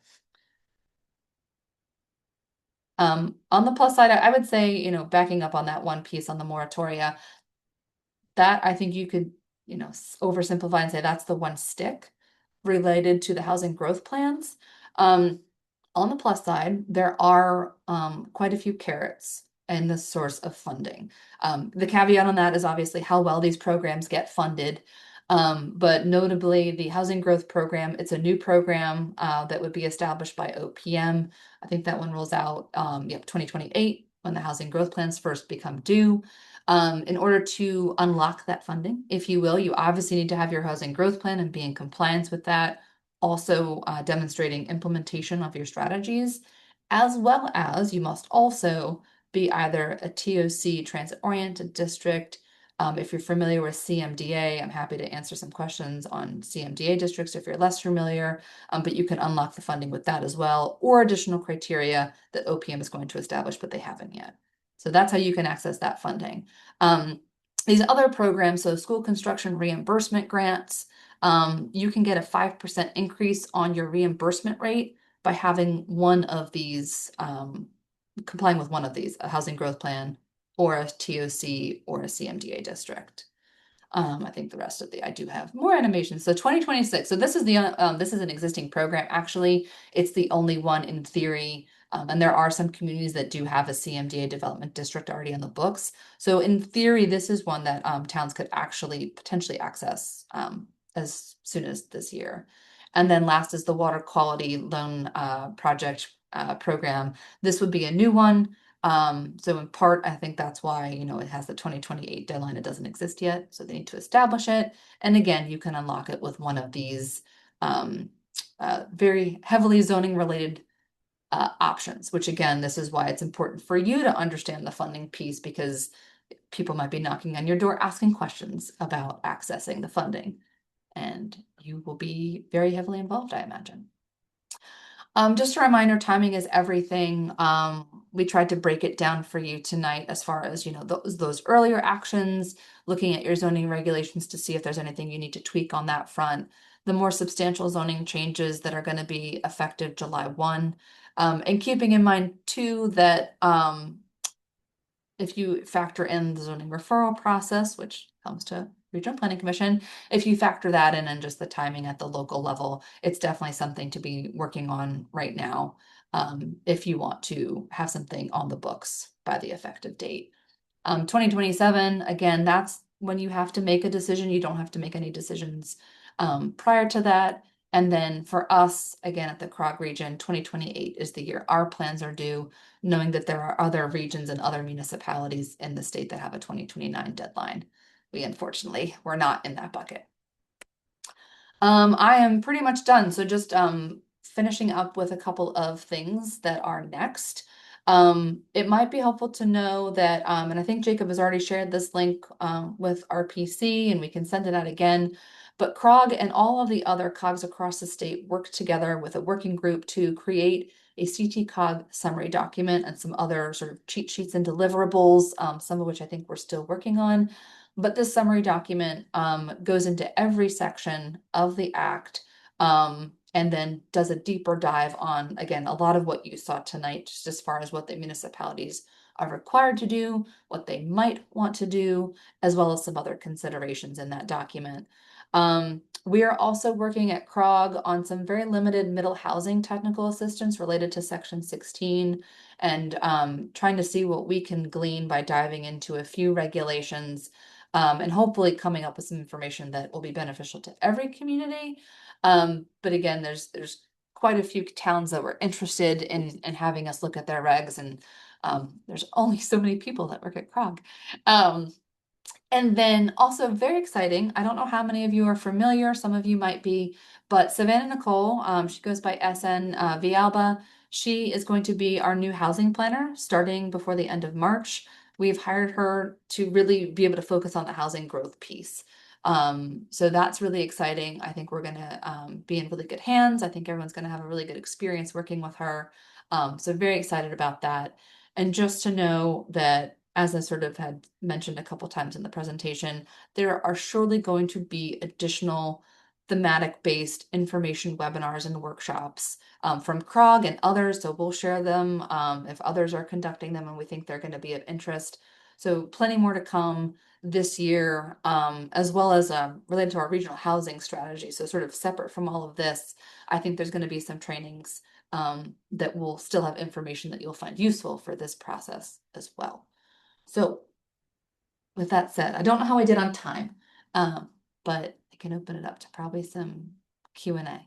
On the plus side, I would say, backing up on that one piece on the moratoria, that I think you could, oversimplify and say that's the one stick related to the housing growth plans. On the plus side, there are quite a few carrots and the source of funding. The caveat on that is obviously how well these programs get funded. But notably, the Housing Growth Program, it's a new program that would be established by OPM. I think that one rolls out 2028 when the housing growth plans first become due. In order to unlock that funding, if you will, you obviously need to have your housing growth plan and be in compliance with that. Also demonstrating implementation of your strategies, as well as you must also be either a TOC transit-oriented district. If you're familiar with CMDA, I'm happy to answer some questions on CMDA districts if you're less familiar, but you can unlock the funding with that as well, or additional criteria that OPM is going to establish, but they haven't yet. So that's how you can access that funding. These other programs, so school construction reimbursement grants, you can get a 5% increase on your reimbursement rate by having one of these, complying with one of these, a housing growth plan or a TOC or a CMDA district. I think the rest of I do have more animations. So 2026. So this is this is an existing program. Actually, it's the only one in theory. And there are some communities that do have a CMDA development district already on the books. So in theory, this is one that towns could actually potentially access as soon as this year. And then last is the water quality loan project program. This would be a new one. So in part, I think that's why, it has the 2028 deadline. It doesn't exist yet, so they need to establish it. And again, you can unlock it with one of these very heavily zoning related options, which again, this is why it's important for you to understand the funding piece, because people might be knocking on your door asking questions about accessing the funding, and you will be very heavily involved, I imagine. Just a reminder, timing is everything. we tried to break it down for you tonight as far as, those earlier actions, looking at your zoning regulations to see if there's anything you need to tweak on that front. The more substantial zoning changes that are going to be effective July 1. And keeping in mind too that if you factor in the zoning referral process, which comes to Regional Planning Commission, if you factor that in and just the timing at the local level, it's definitely something to be working on right now. If you want to have something on the books by the effective date. 2027, again, that's when you have to make a decision. You don't have to make any decisions prior to that. And then for us, again, at the CROG region, 2028 is the year our plans are due, knowing that there are other regions and other municipalities in the state that have a 2029 deadline. We unfortunately were not in that bucket. I am pretty much done. So just finishing up with a couple of things that are next. It might be helpful to know that, and I think Jacob has already shared this link with RPC, and we can send it out again. But CROG and all of the other COGs across the state work together with a working group to create a CT-COG summary document and some other sort of cheat sheets and deliverables, some of which I think we're still working on. But this summary document goes into every section of the act and then does a deeper dive on, again, a lot of what you saw tonight, just as far as what the municipalities are required to do, what they might want to do, as well as some other considerations in that document. We are also working at CROG on some very limited middle housing technical assistance related to Section 16 and trying to see what we can glean by diving into a few regulations and hopefully coming up with some information that will be beneficial to every community. But again, there's quite a few towns that were interested in having us look at their regs, and there's only so many people that work at CROG. And then also very exciting, I don't know how many of you are familiar, some of you might be, but Savannah Nicole, she goes by SN Vialba. She is going to be our new housing planner starting before the end of March. We've hired her to really be able to focus on the housing growth piece. So that's really exciting. I think we're going to be in really good hands. I think everyone's going to have a really good experience working with her. So very excited about that. And just to know that, as I sort of had mentioned a couple times in the presentation, there are surely going to be additional thematic-based information webinars and workshops from CROG and others. So we'll share them if others are conducting them and we think they're going to be of interest. So plenty more to come this year, as well as related to our regional housing strategy. So sort of separate from all of this, I think there's going to be some trainings that will still have information that you'll find useful for this process as well. So with that said, I don't know how I did on time, but I can open it up to probably some Q&A.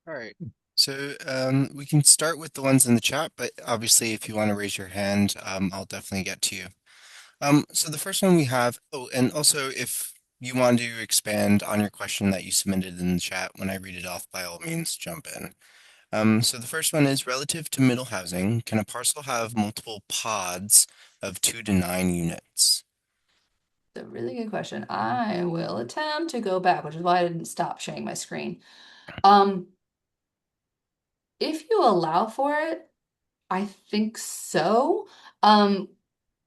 All right. So we can start with the ones in the chat, but obviously if you want to raise your hand, I'll definitely get to you. So the first one we have, oh, and also if you want to expand on your question that you submitted in the chat when I read it off, by all means, jump in. So the first one is relative to middle housing, can a parcel have multiple pods of 2 to 9 units? It's a really good question. I will attempt to go back, which is why I didn't stop sharing my screen. If you allow for it, I think so.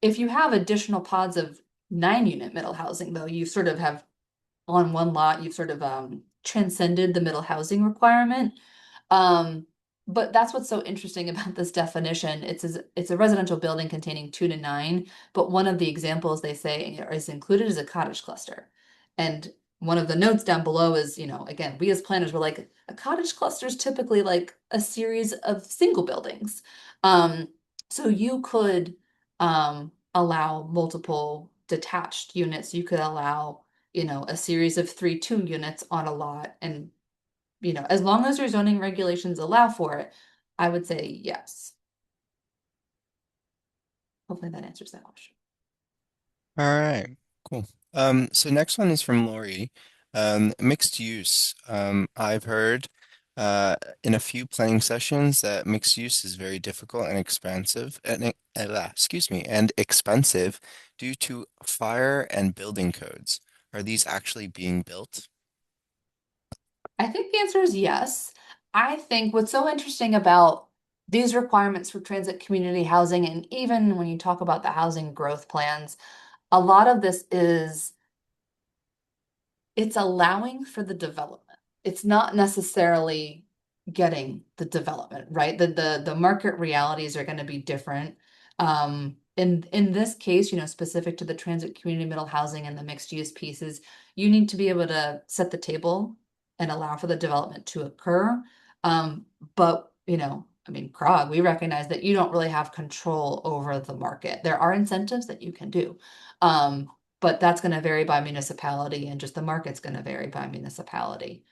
If you have additional pods of 9-unit middle housing, though, you sort of have on one lot, you've sort of transcended the middle housing requirement. But that's what's so interesting about this definition. It's a residential building containing 2 to 9, but one of the examples they say is included is a cottage cluster. And one of the notes down below is, again, we as planners were like, a cottage cluster is typically like a series of single buildings. So you could allow multiple detached units. You could allow, a series of 3 2 units on a lot. And, as long as your zoning regulations allow for it, I would say yes. Hopefully that answers that question. All right, cool. So next one is from Lori. Mixed use. I've heard in a few planning sessions that mixed use is very difficult and expensive and and expensive due to fire and building codes. Are these actually being built? I think the answer is yes. I think what's so interesting about these requirements for transit community housing, and even when you talk about the housing growth plans, a lot of this is it's allowing for the development. It's not necessarily getting the development, right? The market realities are going to be different. In this case, specific to the transit community middle housing and the mixed use pieces, you need to be able to set the table and allow for the development to occur. But I mean, CROG, we recognize that you don't really have control over the market. There are incentives that you can do. But that's going to vary by municipality, and just the market's going to vary by municipality.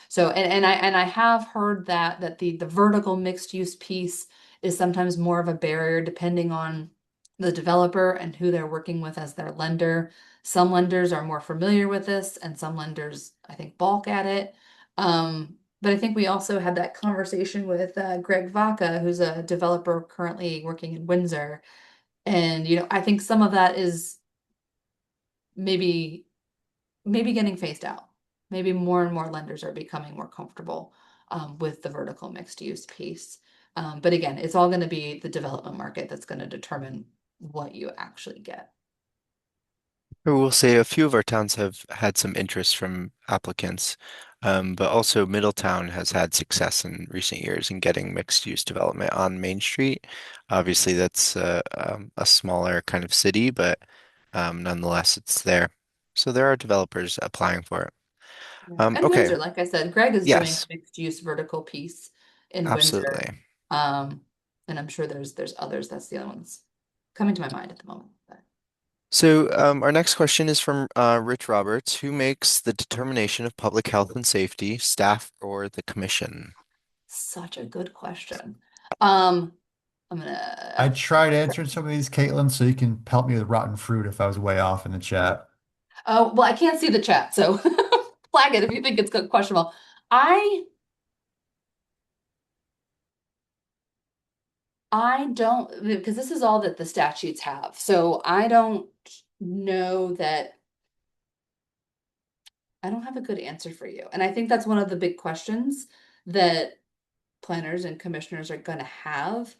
So and I have heard that the vertical mixed use piece is sometimes more of a barrier depending on the developer and who they're working with as their lender. Some lenders are more familiar with this, and some lenders, I think, balk at it. But I think we also had that conversation with Greg Vaca, who's a developer currently working in Windsor. And I think some of that is maybe getting phased out. Maybe more and more lenders are becoming more comfortable with the vertical mixed use piece. But again, it's all going to be the development market that's going to determine what you actually get. I will say a few of our towns have had some interest from applicants, but also Middletown has had success in recent years in getting mixed-use development on Main Street. Obviously, that's a smaller kind of city, but nonetheless, it's there. So there are developers applying for it. Yeah. And Okay, Windsor, like I said, Greg is doing a yes, mixed use vertical piece in Windsor. absolutely. And I'm sure there's others. That's the other ones coming to my mind at the moment. But So our next question is from Rich Roberts, who makes the determination of public health and safety, staff or the commission? such a good question. I'm I gonna tried answering some of these, Caitlin, so you can help me with rotten fruit if I was way off in the chat. Oh, well, I can't see the chat, so flag it if you think it's questionable. I don't, because this is all that the statutes have. So I don't know that I don't have a good answer for you. And I think that's one of the big questions that planners and commissioners are going to have.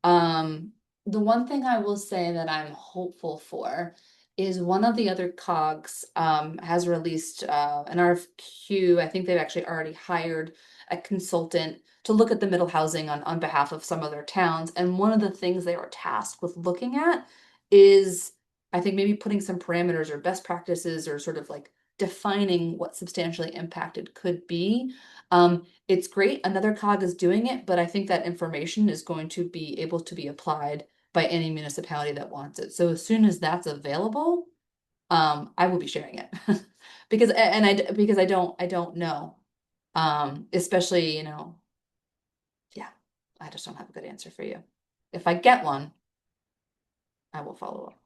Um, the one thing I will say that I'm hopeful for is one of the other COGs has released an RFQ. I think they've actually already hired a consultant to look at the middle housing on behalf of some of their towns. And one of the things they were tasked with looking at is, I think, maybe putting some parameters or best practices or sort of like defining what substantially impacted could be. It's great another COG is doing it, but I think that information is going to be able to be applied by any municipality that wants it. So as soon as that's available, I will be sharing it because I don't know. Especially, yeah, I just don't have a good answer for you. If I get one, I will follow up.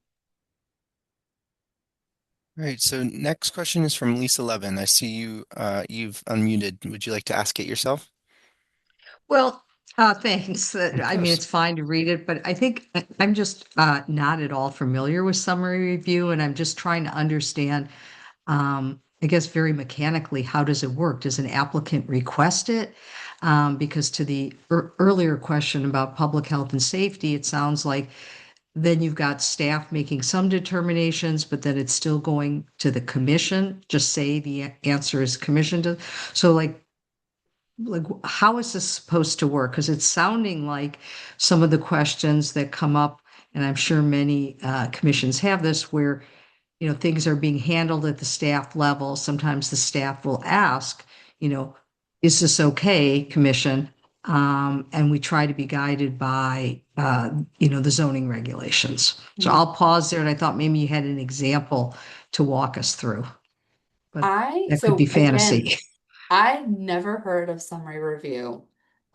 All right, so next question is from Lisa Levin. I see you've unmuted. Would you like to ask it yourself? Well, thanks. Of I mean, course. it's fine to read it, but I think I'm just not at all familiar with summary review, and I'm just trying to understand, I guess, very mechanically, how does it work? Does an applicant request it? Because to the earlier question about public health and safety, it sounds like then you've got staff making some determinations, but then it's still going to the commission. Just say the answer is commission to, so like how is this supposed to work? Because it's sounding like some of the questions that come up, and I'm sure many commissions have this, where things are being handled at the staff level. Sometimes the staff will ask, you know, is this okay, commission? And we try to be guided by the zoning regulations. So I'll pause there, and I thought maybe you had an example to walk us through, but that could be So again, fantasy. I never heard of summary review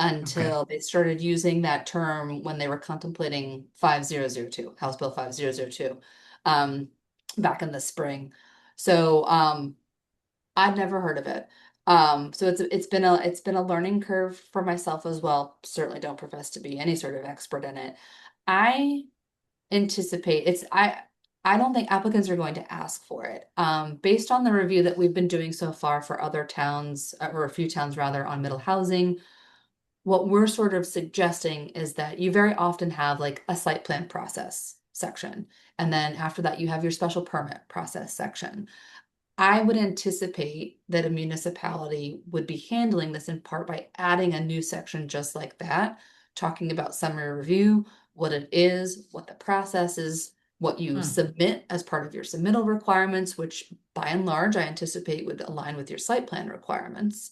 Okay. until they started using that term when they were contemplating 5002, House Bill 5002, um, back in the spring. So I'd never heard of it. So it's been a learning curve for myself as well. Certainly don't profess to be any sort of expert in it. I anticipate I don't think applicants are going to ask for it. Based on the review that we've been doing so far for other towns, or a few towns rather, on middle housing, what we're sort of suggesting is that you very often have like a site plan process section. And then after that, you have your special permit process section. I would anticipate that a municipality would be handling this in part by adding a new section just like that, talking about summary review, what it is, what the process is, what you submit as part of your submittal requirements, which by and large I anticipate would align with your site plan requirements.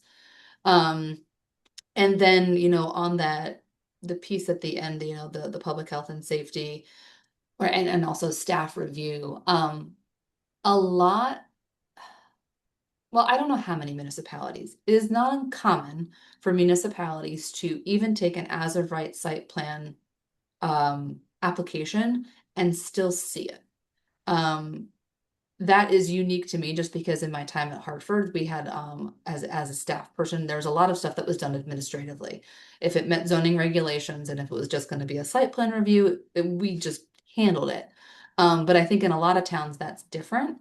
And then, on the piece at the end, the public health and safety, or and also staff review, a lot. Well, I don't know how many municipalities. It is not uncommon for municipalities to even take an as of right site plan application and still see it. That is unique to me just because in my time at Hartford, we had as a staff person, there's a lot of stuff that was done administratively. If it met zoning regulations and if it was just going to be a site plan review, we just handled it. But I think in a lot of towns that's different.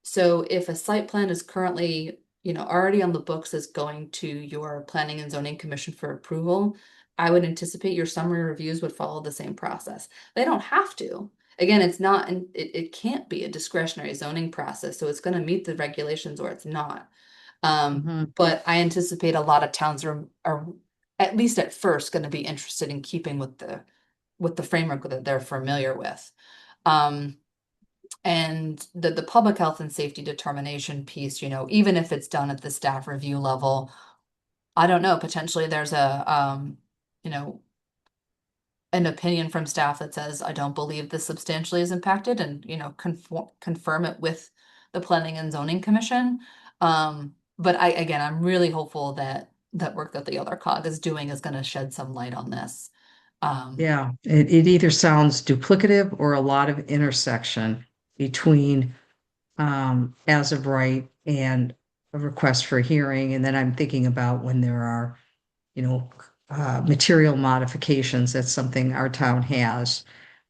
So if a site plan is currently, already on the books as going to your planning and zoning commission for approval, I would anticipate your summary reviews would follow the same process. They don't have to. Again, it's not, and it can't be a discretionary zoning process, so it's going to meet the regulations or it's not. But I anticipate a lot of towns are at least at first going to be interested in keeping with the framework that they're familiar with. And the public health and safety determination piece, even if it's done at the staff review level, I don't know, potentially there's you know, an opinion from staff that says, I don't believe this substantially is impacted and, confirm it with the planning and zoning commission. But again, I'm really hopeful that work that the other COG is doing is going to shed some light on this. Yeah, it either sounds duplicative or a lot of intersection between as of right and a request for hearing. And then I'm thinking about when there are, material modifications. That's something our town has.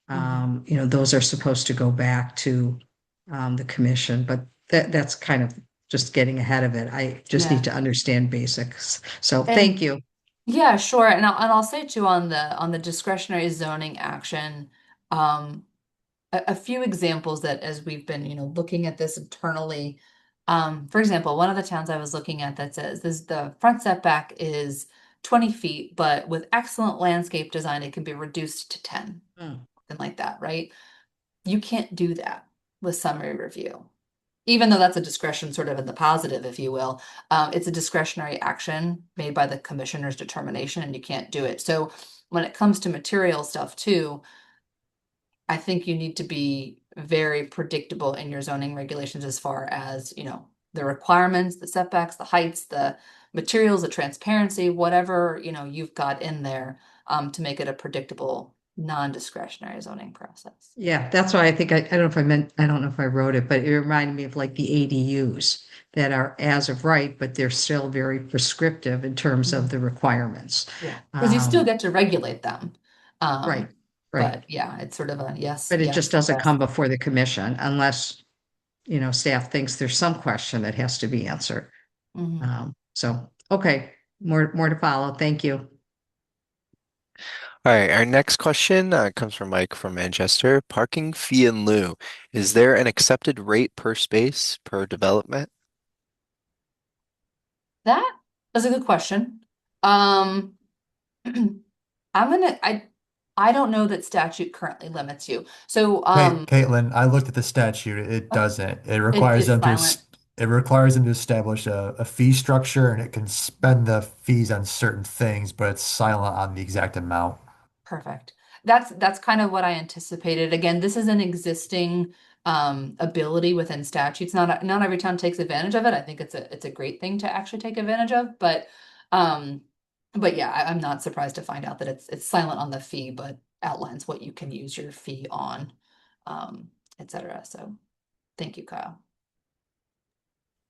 Those are supposed to go back to the commission, but that's kind of just getting ahead of it. I just Yeah. need to understand basics. So And thank you. yeah, sure. And I'll say too on the discretionary zoning action, a few examples that as we've been, looking at this internally. For example, one of the towns I was looking at that says the front setback is 20 feet, but with excellent landscape design, it can be reduced to 10, something like that, right? You can't do that with summary review. Even though that's a discretion sort of in the positive, if you will, it's a discretionary action made by the commissioner's determination and you can't do it. So when it comes to material stuff too, I think you need to be very predictable in your zoning regulations as far as, the requirements, the setbacks, the heights, the materials, the transparency, whatever, you've got in there, to make it a predictable, non-discretionary zoning process. Yeah, that's why I think I don't know if I don't know if I wrote it, but it reminded me of like the ADUs that are as of right, but they're still very prescriptive in terms of the requirements. Yeah, because you still Um, get to regulate them. right, right. But yeah, it's sort of a yes, But it just yes, doesn't yes. come before the commission unless, staff thinks there's some question that has to be answered. Mhm. So, okay, more to follow. Thank you. All right, our next question comes from Mike from Manchester. Parking fee in lieu. Is there an accepted rate per space per development? That is a good question. Um, I don't know that statute currently limits you. So, Hey, Caitlin, I looked at the statute. It doesn't. It requires it's them to silent. it requires them to establish a fee structure and it can spend the fees on certain things, but it's silent on the exact amount. Perfect. That's kind of what I anticipated. Again, this is an existing ability within statutes. Not every town takes advantage of it. I think it's a great thing to actually take advantage of, um but yeah, I'm not surprised to find out that it's silent on the fee, but outlines what you can use your fee on, etc. So thank you, Kyle.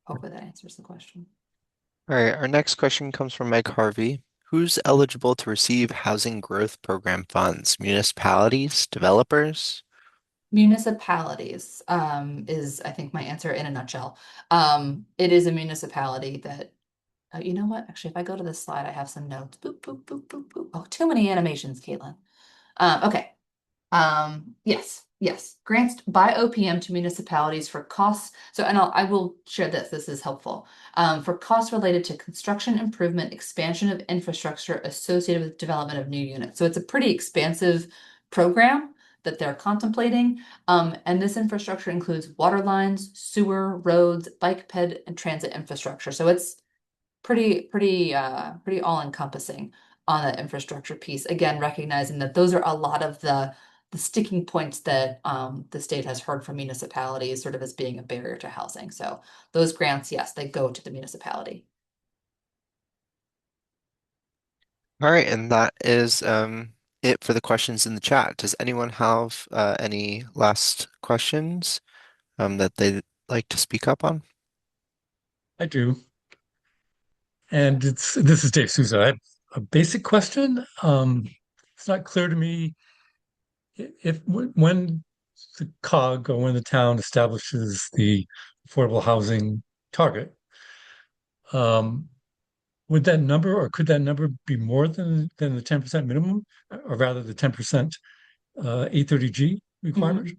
Hopefully that answers the question. All right, our next question comes from Mike Harvey. Who's eligible to receive housing growth program funds? Municipalities, developers? Municipalities is I think my answer in a nutshell. It is a municipality that You know what? Actually, if I go to this slide, I have some notes. Boop, boop, boop, boop, boop. Oh, too many animations, Caitlin. Okay. Yes. Grants by OPM to municipalities for costs. So, and I will share this. This is helpful. For costs related to construction improvement, expansion of infrastructure associated with development of new units. So it's a pretty expansive program that they're contemplating. And this infrastructure includes water lines, sewer, roads, bike ped, and transit infrastructure. So it's pretty all encompassing on that infrastructure piece. Again, recognizing that those are a lot of the sticking points that the state has heard from municipalities sort of as being a barrier to housing. So those grants, yes, they go to the municipality. All right, and that is it for the questions in the chat. Does anyone have any last questions that they'd like to speak up on? I do. And this is Dave Souza. I have a basic question. It's not clear to me if when the COG or when the town establishes the affordable housing target, um, would that number or could that number be more than the 10% minimum, or rather the 10% 830G requirement? Mhm.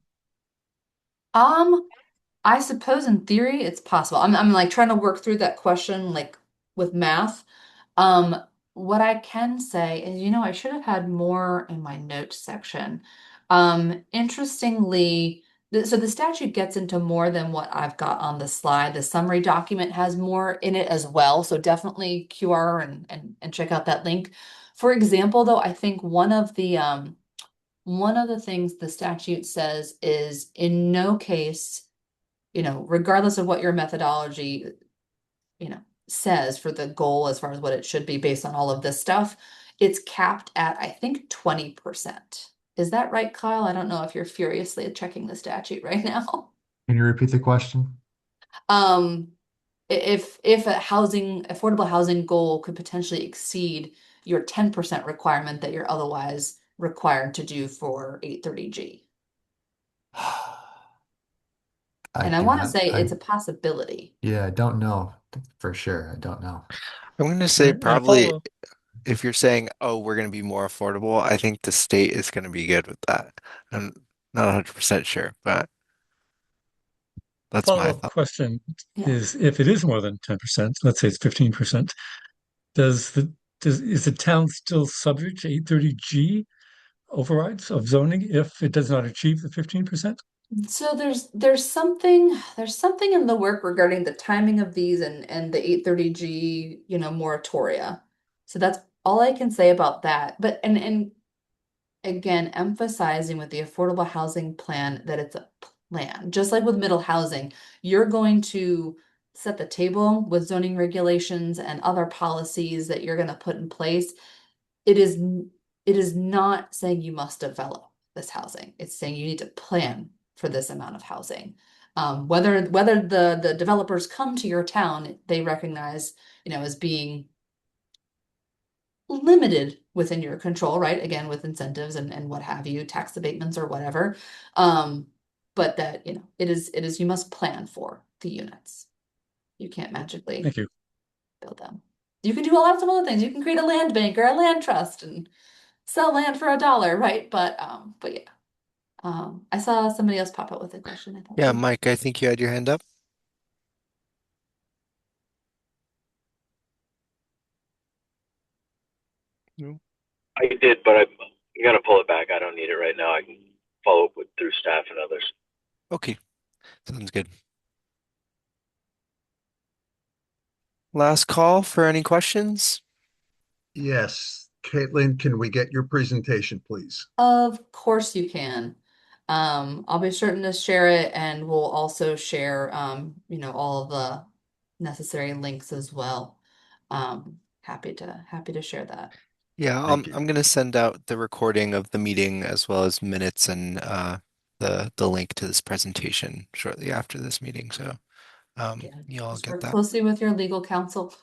Um, I suppose in theory it's possible. I'm like trying to work through that question like with math. Um, what I can say is, I should have had more in my notes section. Interestingly, so the statute gets into more than what I've got on the slide. The summary document has more in it as well. So definitely QR and check out that link. For example, though, I think one of the things the statute says is in no case, regardless of what your methodology, says for the goal as far as what it should be based on all of this stuff, it's capped at, I think, 20%. Is that right, Kyle? I don't know if you're furiously checking the statute right now. Can you repeat the question? Um, if a affordable housing goal could potentially exceed your 10% requirement that you're otherwise required to do for 830G. I And I do want to not. say it's a possibility. Yeah, I don't know for sure. I don't know. I'm going to say And a probably follow-up if you're saying, oh, we're going to be more affordable, I think the state is going to be good with that. I'm not 100% sure, but that's my follow-up thought. question Yeah. is if it is more than 10%, let's say it's 15%, does the is the town still subject to 830G overrides of zoning if it does not achieve the 15%? So there's something in the work regarding the timing of these and the 830G, moratoria. So that's all I can say about that. But and again, emphasizing with the affordable housing plan that it's a plan. Just like with middle housing, you're going to set the table with zoning regulations and other policies that you're going to put in place. It is not saying you must develop this housing. It's saying you need to plan for this amount of housing. Whether the developers come to your town, they recognize, as being limited within your control, right? Again, with incentives and what have you, tax abatements or whatever. But that, it is you must plan for the units. You can't magically Thank you. build them. You can do lots of other things. You can create a land bank or a land trust and sell land for $1, right? But yeah. I saw somebody else pop up with a question. I thought Yeah, they Mike, I think you had your hand up. No. I did, but I'm gonna pull it back. I don't need it right now. I can follow up with through staff and others. Okay, sounds good. Last call for any questions? Yes. Caitlin, can we get your presentation, please? Of course you can. I'll be certain to share it and we'll also share, all of the necessary links as well. Happy to share that. Yeah, Thank you. I'm gonna send out the recording of the meeting as well as minutes and the link to this presentation shortly after this meeting. So Yeah, you all just get work that. closely with your legal counsel.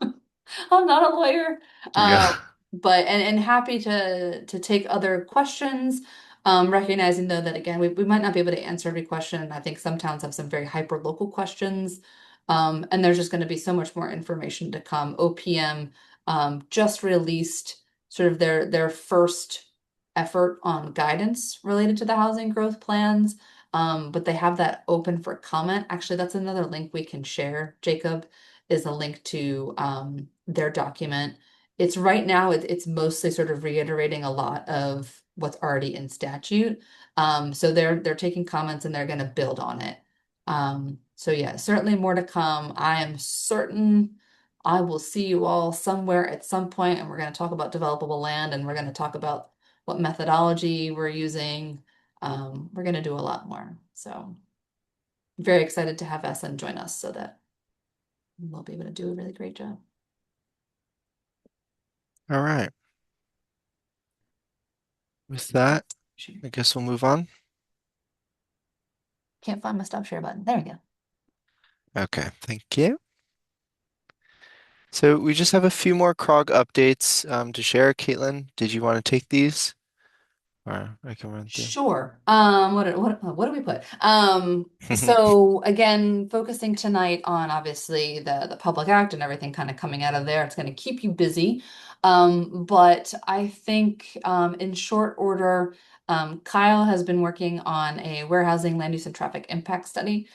I'm not a lawyer. Yeah. But and happy to take other questions. Recognizing though that again we might not be able to answer every question. I think some towns have some very hyper local questions. And there's just going to be so much more information to come. OPM just released sort of their first effort on guidance related to the housing growth plans. But they have that open for comment. Actually, that's another link we can share, Jacob, is a link to their document. It's right now, it's mostly sort of reiterating a lot of what's already in statute. So they're taking comments and they're going to build on it. So yeah, certainly more to come. I am certain I will see you all somewhere at some point, and we're going to talk about developable land, and we're going to talk about what methodology we're using. We're going to do a lot more. So very excited to have Essen join us so that we'll be able to do a really great job. All right. With that, I guess we'll move on. Can't find my stop share button. There we go. Okay, thank you. So we just have a few more CROG updates to share. Caitlin, did you want to take these? Or I can run through. Sure. What do we put? So again, focusing tonight on obviously the Public Act and everything kind of coming out of there. It's going to keep you busy. But I think in short order, Kyle has been working on a warehousing land use and traffic impact study.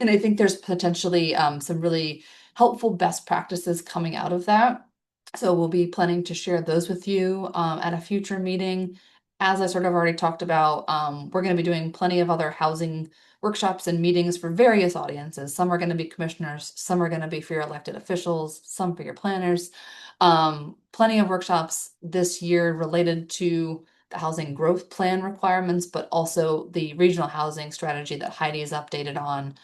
And I think there's potentially some really helpful best practices coming out of that. So we'll be planning to share those with you at a future meeting. As I sort of already talked about, we're going to be doing plenty of other housing workshops and meetings for various audiences. Some are going to be commissioners, some are going to be for your elected officials, some for your planners. Plenty of workshops this year related to the housing growth plan requirements, but also the regional housing strategy that Heidi is updated on.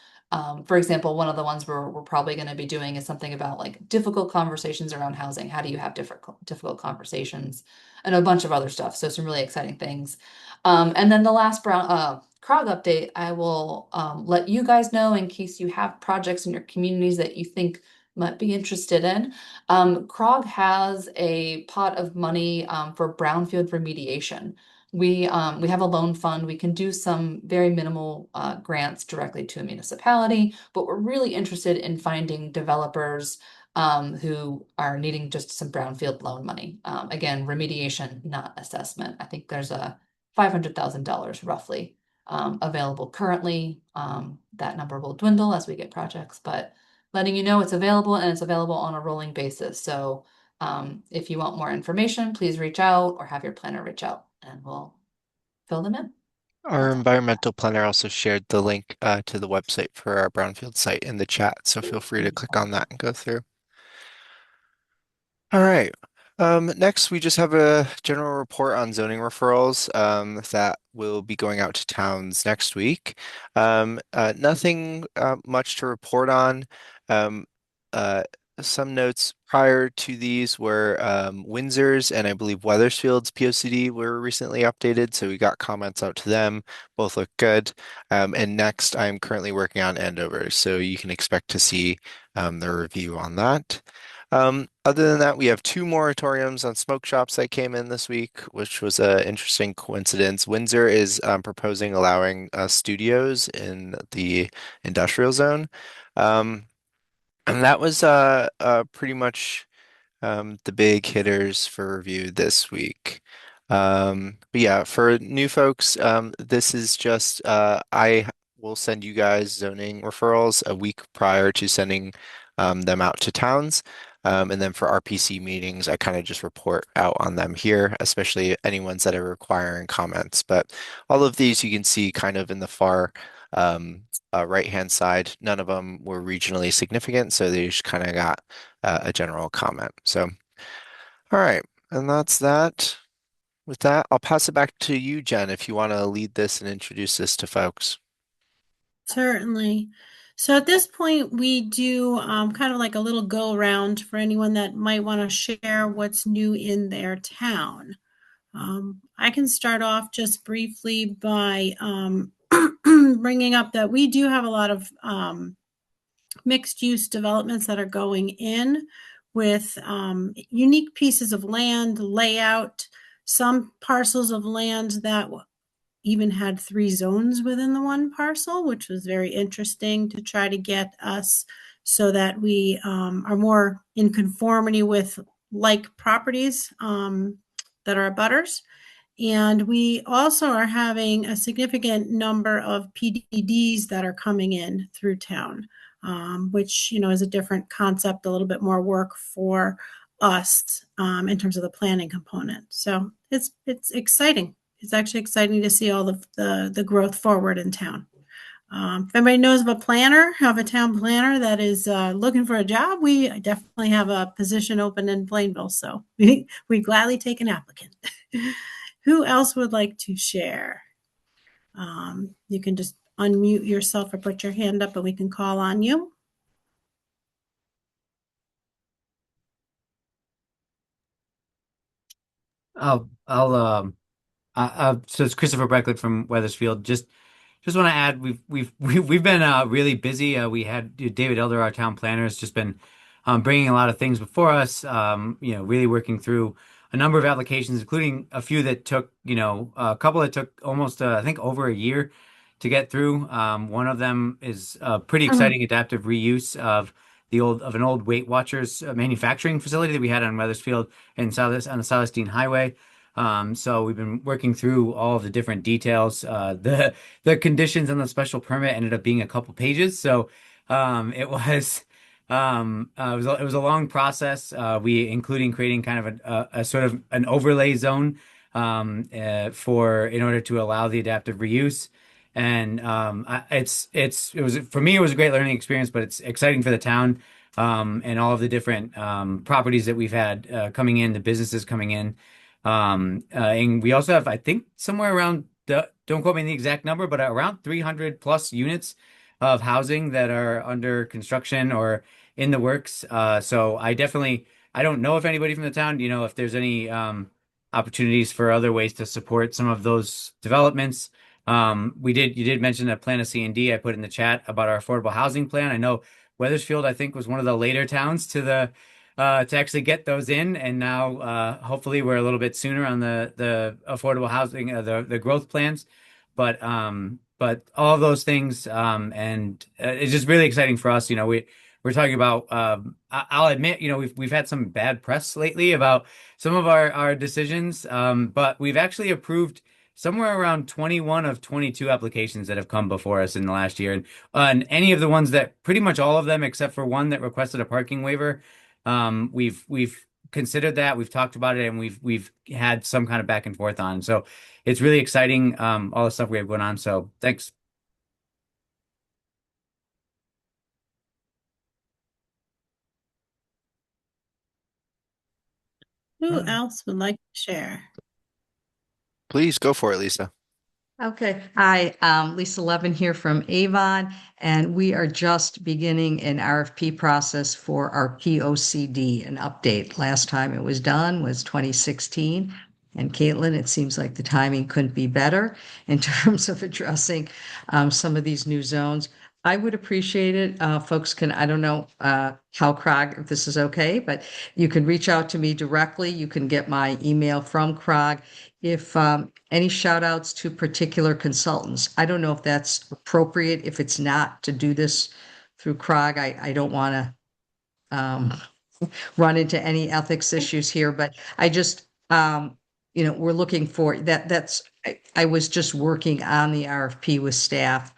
For example, one of the ones we're probably going to be doing is something about like difficult conversations around housing. How do you have difficult conversations, and a bunch of other stuff. So some really exciting things. And then the last CROG update, I will let you guys know in case you have projects in your communities that you think might be interested in. CROG has a pot of money for brownfield remediation. We have a loan fund. We can do some very minimal grants directly to a municipality, but we're really interested in finding developers who are needing just some brownfield loan money. Again, remediation, not assessment. I think there's a $500,000 roughly available currently. That number will dwindle as we get projects, but letting you know it's available, and it's available on a rolling basis. So if you want more information, please reach out or have your planner reach out and we'll fill them in. Our environmental planner also shared the link to the website for our brownfield site in the chat, so feel free to click on that and go through. All right. Next, we just have a general report on zoning referrals that will be going out to towns next week. Nothing much to report on. Um, uh, some notes prior to these were Windsor's and I believe Weathersfield's POCD were recently updated, so we got comments out to them. Both look good. And next, I'm currently working on Andover's, so you can expect to see the review on that. Other than that, we have two moratoriums on smoke shops that came in this week, which was an interesting coincidence. Windsor is proposing allowing studios in the industrial zone. And that was pretty much the big hitters for review this week. But yeah, for new folks, this is just I will send you guys zoning referrals a week prior to sending them out to towns. And then for RPC meetings, I kind of just report out on them here, especially any ones that are requiring comments. But all of these you can see kind of in the far right-hand side. None of them were regionally significant, so they just kind of got a general comment. So, all right, and that's that. With that, I'll pass it back to you, Jen, if you want to lead this and introduce this to folks. Certainly. So at this point, we do kind of like a little go around for anyone that might want to share what's new in their town. I can start off just briefly by bringing up that we do have a lot of mixed use developments that are going in with unique pieces of land layout, some parcels of land that even had 3 zones within the one parcel, which was very interesting to try to get us so that we are more in conformity with like properties that are abutters. And we also are having a significant number of PDDs that are coming in through town, which, is a different concept, a little bit more work for us in terms of the planning component. So it's exciting. It's actually exciting to see all the growth forward in town. If anybody knows of a town planner that is looking for a job, we definitely have a position open in Plainville. So we gladly take an applicant. Who else would like to share? You can just unmute yourself or put your hand up and we can call on you. So it's Christopher Brecklett from Weathersfield. Just want to add, we've been really busy. We had David Elder, our town planner, has just been bringing a lot of things before us. Really working through a number of applications, including a few that took, a couple that took almost, I think, over a year to get through. One of them is a pretty exciting adaptive reuse of an old Weight Watchers manufacturing facility that we had on Weathersfield and on the Celestine Highway. So we've been working through all of the different details. The conditions on the special permit ended up being a couple pages, so it was a long process. We including creating kind of a sort of an overlay zone in order to allow the adaptive reuse. And it was for me, it was a great learning experience, but it's exciting for the town and all of the different properties that we've had coming in, the businesses coming in. And we also have, I think, somewhere around, don't quote me on the exact number, but around 300 plus units of housing that are under construction or in the works. So I don't know if anybody from the town, if there's any opportunities for other ways to support some of those developments. You did mention a plan of C&D I put in the chat about our affordable housing plan. I know Weathersfield, I think, was one of the later towns to actually get those in, and now hopefully we're a little bit sooner on the affordable housing, the growth plans. But all of those things, and it's just really exciting for us. We're talking about. I'll admit, we've had some bad press lately about some of our decisions, but we've actually approved somewhere around 21 of 22 applications that have come before us in the last year, and any of the ones that pretty much all of them except for one that requested a parking waiver. We've considered that, we've talked about it, and we've had some kind of back and forth on. So it's really exciting, all the stuff we have going on. So thanks. Who else would like to share? Please go for it, Lisa. Okay. Hi, Lisa Levin here from Avon, and we are just beginning an RFP process for our POCD, an update. Last time it was done was 2016. And Caitlin, it seems like the timing couldn't be better in terms of addressing some of these new zones. I would appreciate it. Folks I don't know how CROG, if this is okay, but you can reach out to me directly. You can get my email from CROG. If any shout outs to particular consultants, I don't know if that's appropriate. If it's not to do this through CROG, I don't want to run into any ethics issues here, but I just, we're looking for that. I was just working on the RFP with staff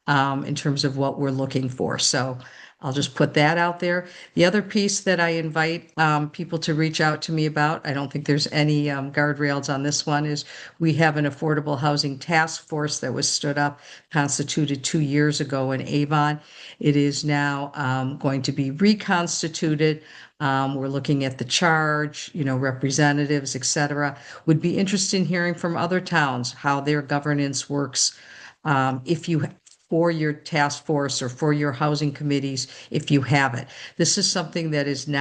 in terms of what we're looking for. So I'll just put that out there. The other piece that I invite people to reach out to me about, I don't think there's any guardrails on this one, is we have an affordable housing task force that was stood up, constituted 2 years ago in Avon. It is now going to be reconstituted. We're looking at the charge, representatives, et cetera. Would be interested in hearing from other towns how their governance works. If you for your task force or for your housing committees, if you have it. This is something that is not